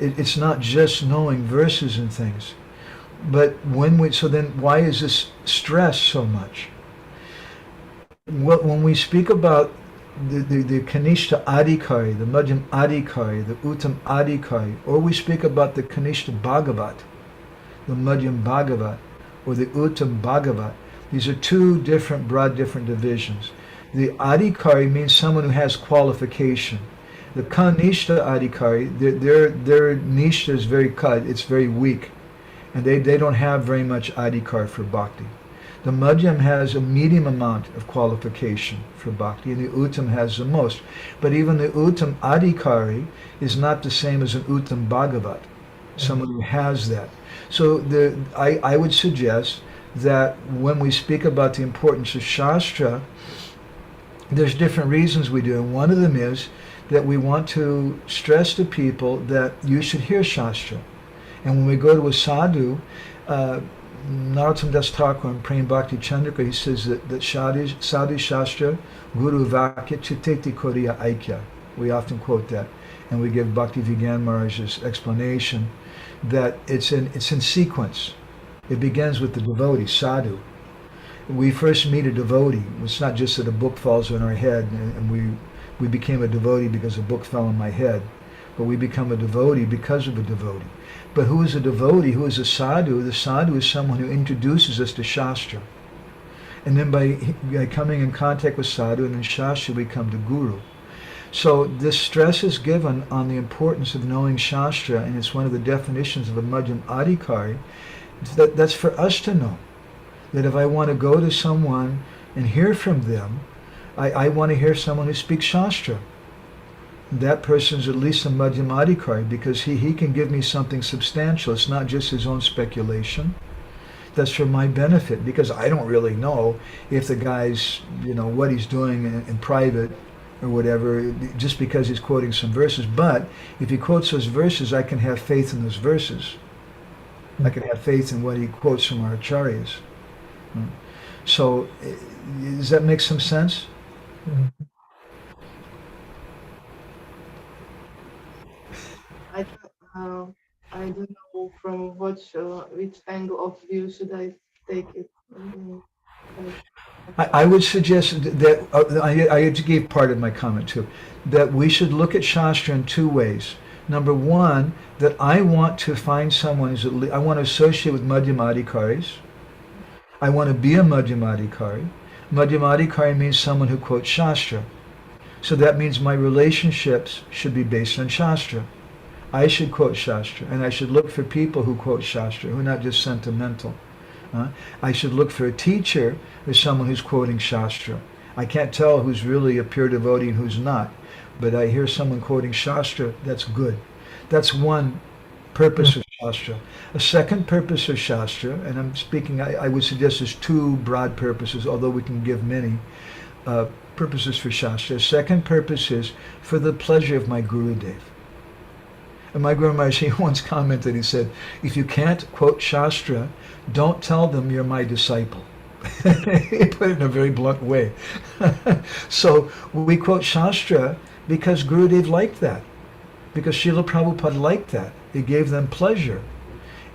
it's not just knowing verses and things. But so then why is this stress so much? When we speak about the Kanishta Adhikari, the Madhyam Adhikari, the Uttam Adhikari, or we speak about the Kanishta Bhagavat, the Madhyam Bhagavat, or the Uttam Bhagavat, these are two broad different divisions. The Adhikari means someone who has qualification. The Kanishta Adhikari, their nishta is very cut, it's very weak, and they don't have very much Adhikar for Bhakti. The Madhyam has a medium amount of qualification for Bhakti, and the Uttam has the most. But even the Uttam Adhikari is not the same as an Uttam Bhagavat, someone who has that. So I would suggest that when we speak about the importance of Shastra, there's different reasons we do. And one of them is that we want to stress to people that you should hear Shastra. And when we go to a sadhu, Narottam Das Thakur and Prem Bhakti Chandrika, he says that sadhu Shastra, Guru Vakya, Chiteti Koriya Aikya. We often quote that. And we give Bhakti Vigyan Maharaj's explanation that it's in sequence. It begins with the devotee, sadhu. We first meet a devotee. It's not just that a book falls on our head and we became a devotee because a book fell on my head, but we become a devotee because of a devotee. But who is a devotee? Who is a sadhu? The sadhu is someone who introduces us to Shastra. And then by coming in contact with sadhu and in Shastra, we come to Guru. So this stress is given on the importance of knowing Shastra, and it's one of the definitions of a Madhyam Adhikari. That's for us to know. That if I want to go to someone and hear from them, I want to hear someone who speaks Shastra. That person's at least a Madhyam Adhikari because he can give me something substantial. It's not just his own speculation. That's for my benefit because I don't really know if the guy's, what he's doing in private or whatever, just because he's quoting some verses. But if he quotes those verses, I can have faith in those verses. I can have faith in what he quotes from our acharyas. So, does that make some sense? I I don't know from which angle of view should I take it. I would suggest that, I gave part of my comment too, that we should look at Shastra in two ways. Number one, that I want to find someone who's, I want to associate with Madhyamadikaris. I want to be a Madhyamadikari. Madhyamadikari means someone who quotes Shastra. So that means my relationships should be based on Shastra. I should quote Shastra, and I should look for people who quote Shastra, who are not just sentimental. I should look for a teacher as someone who's quoting Shastra. I can't tell who's really a pure devotee and who's not, but I hear someone quoting Shastra, that's good. That's one purpose of Shastra. A second purpose of Shastra, and I'm speaking, I would suggest there's two broad purposes, although we can give many purposes for Shastra. A second purpose is for the pleasure of my Gurudev. And my Guru Maharaj once commented, he said, if you can't quote Shastra, don't tell them you're my disciple. He put it in a very blunt way. So we quote Shastra because Gurudev liked that, because Srila Prabhupada liked that. It gave them pleasure,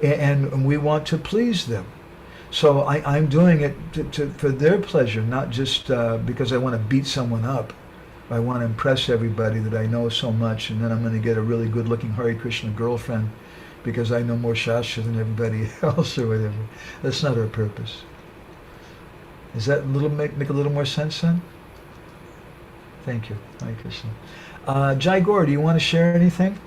and we want to please them. So I'm doing it for their pleasure, not just because I want to beat someone up. I want to impress everybody that I know so much, and then I'm going to get a really good-looking Hare Krishna girlfriend because I know more Shastra than everybody else or whatever. That's not our purpose. Does that make a little more sense then? Thank you, Hare Krishna. Jai Gaur, do you want to share anything?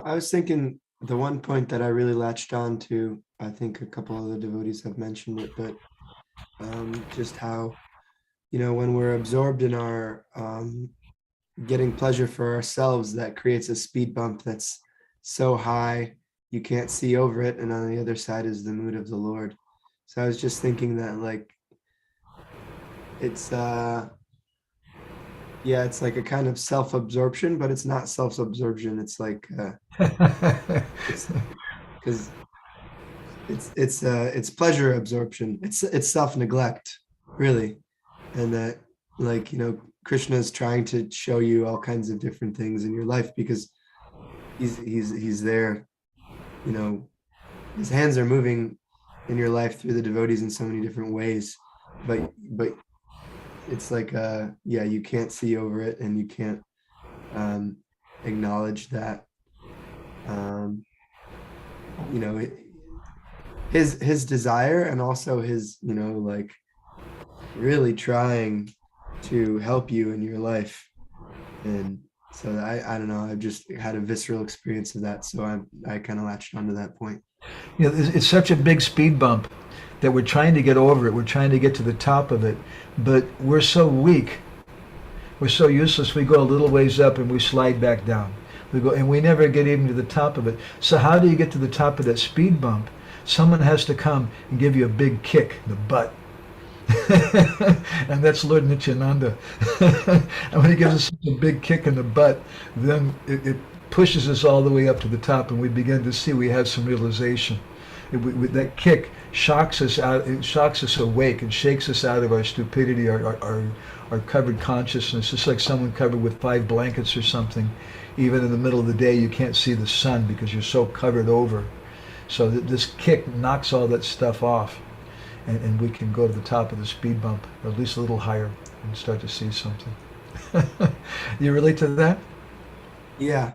I was thinking the one point that I really latched on to, I think a couple other devotees have mentioned it, but just how, when we're absorbed in our getting pleasure for ourselves, that creates a speed bump that's so high you can't see over it, and on the other side is the mood of the Lord. So I was just thinking that, like, it's it's like a kind of self-absorption, but it's not self-absorption. It's like because it's pleasure absorption. It's self-neglect, really, and that, like, Krishna is trying to show you all kinds of different things in your life because he's there. His hands are moving in your life through the devotees in so many different ways, but it's like you can't see over it, and you can't acknowledge that his desire, and also his like really trying to help you in your life. And so I don't know, I've just had a visceral experience of that, so I kind of latched onto that point. It's such a big speed bump that we're trying to get over it. We're trying to get to the top of it, but we're so weak. We're so useless. We go a little ways up and we slide back down. We go, and we never get even to the top of it. So how do you get to the top of that speed bump? Someone has to come and give you a big kick in the butt. And that's Lord Nityananda. And when he gives us such a big kick in the butt, then it pushes us all the way up to the top, and we begin to see we have some realization. That kick shocks us out. It shocks us awake and shakes us out of our stupidity, our covered consciousness. It's like someone covered with 5 blankets or something. Even in the middle of the day, you can't see the sun because you're so covered over. So this kick knocks all that stuff off, and we can go to the top of the speed bump, or at least a little higher, and start to see something. You relate to that? Yeah.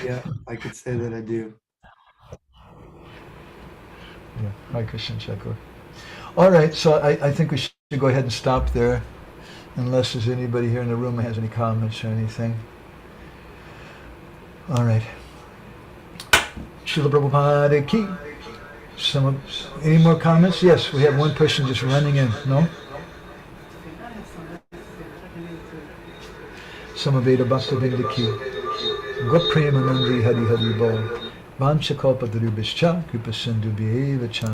Yeah, I could say that I do. Yeah, Hare Krishna Chakur. All right, so I think we should go ahead and stop there, unless there's anybody here in the room who has any comments or anything. All right. Srila Prabhupada ki. Any more comments? Yes, we have one person just running in. No? Samaveda Bhaktavinda ki. Gopremanandi Hari Hari Bol. Vanchakalpadurubhischa Kripa Sindhu Vyeva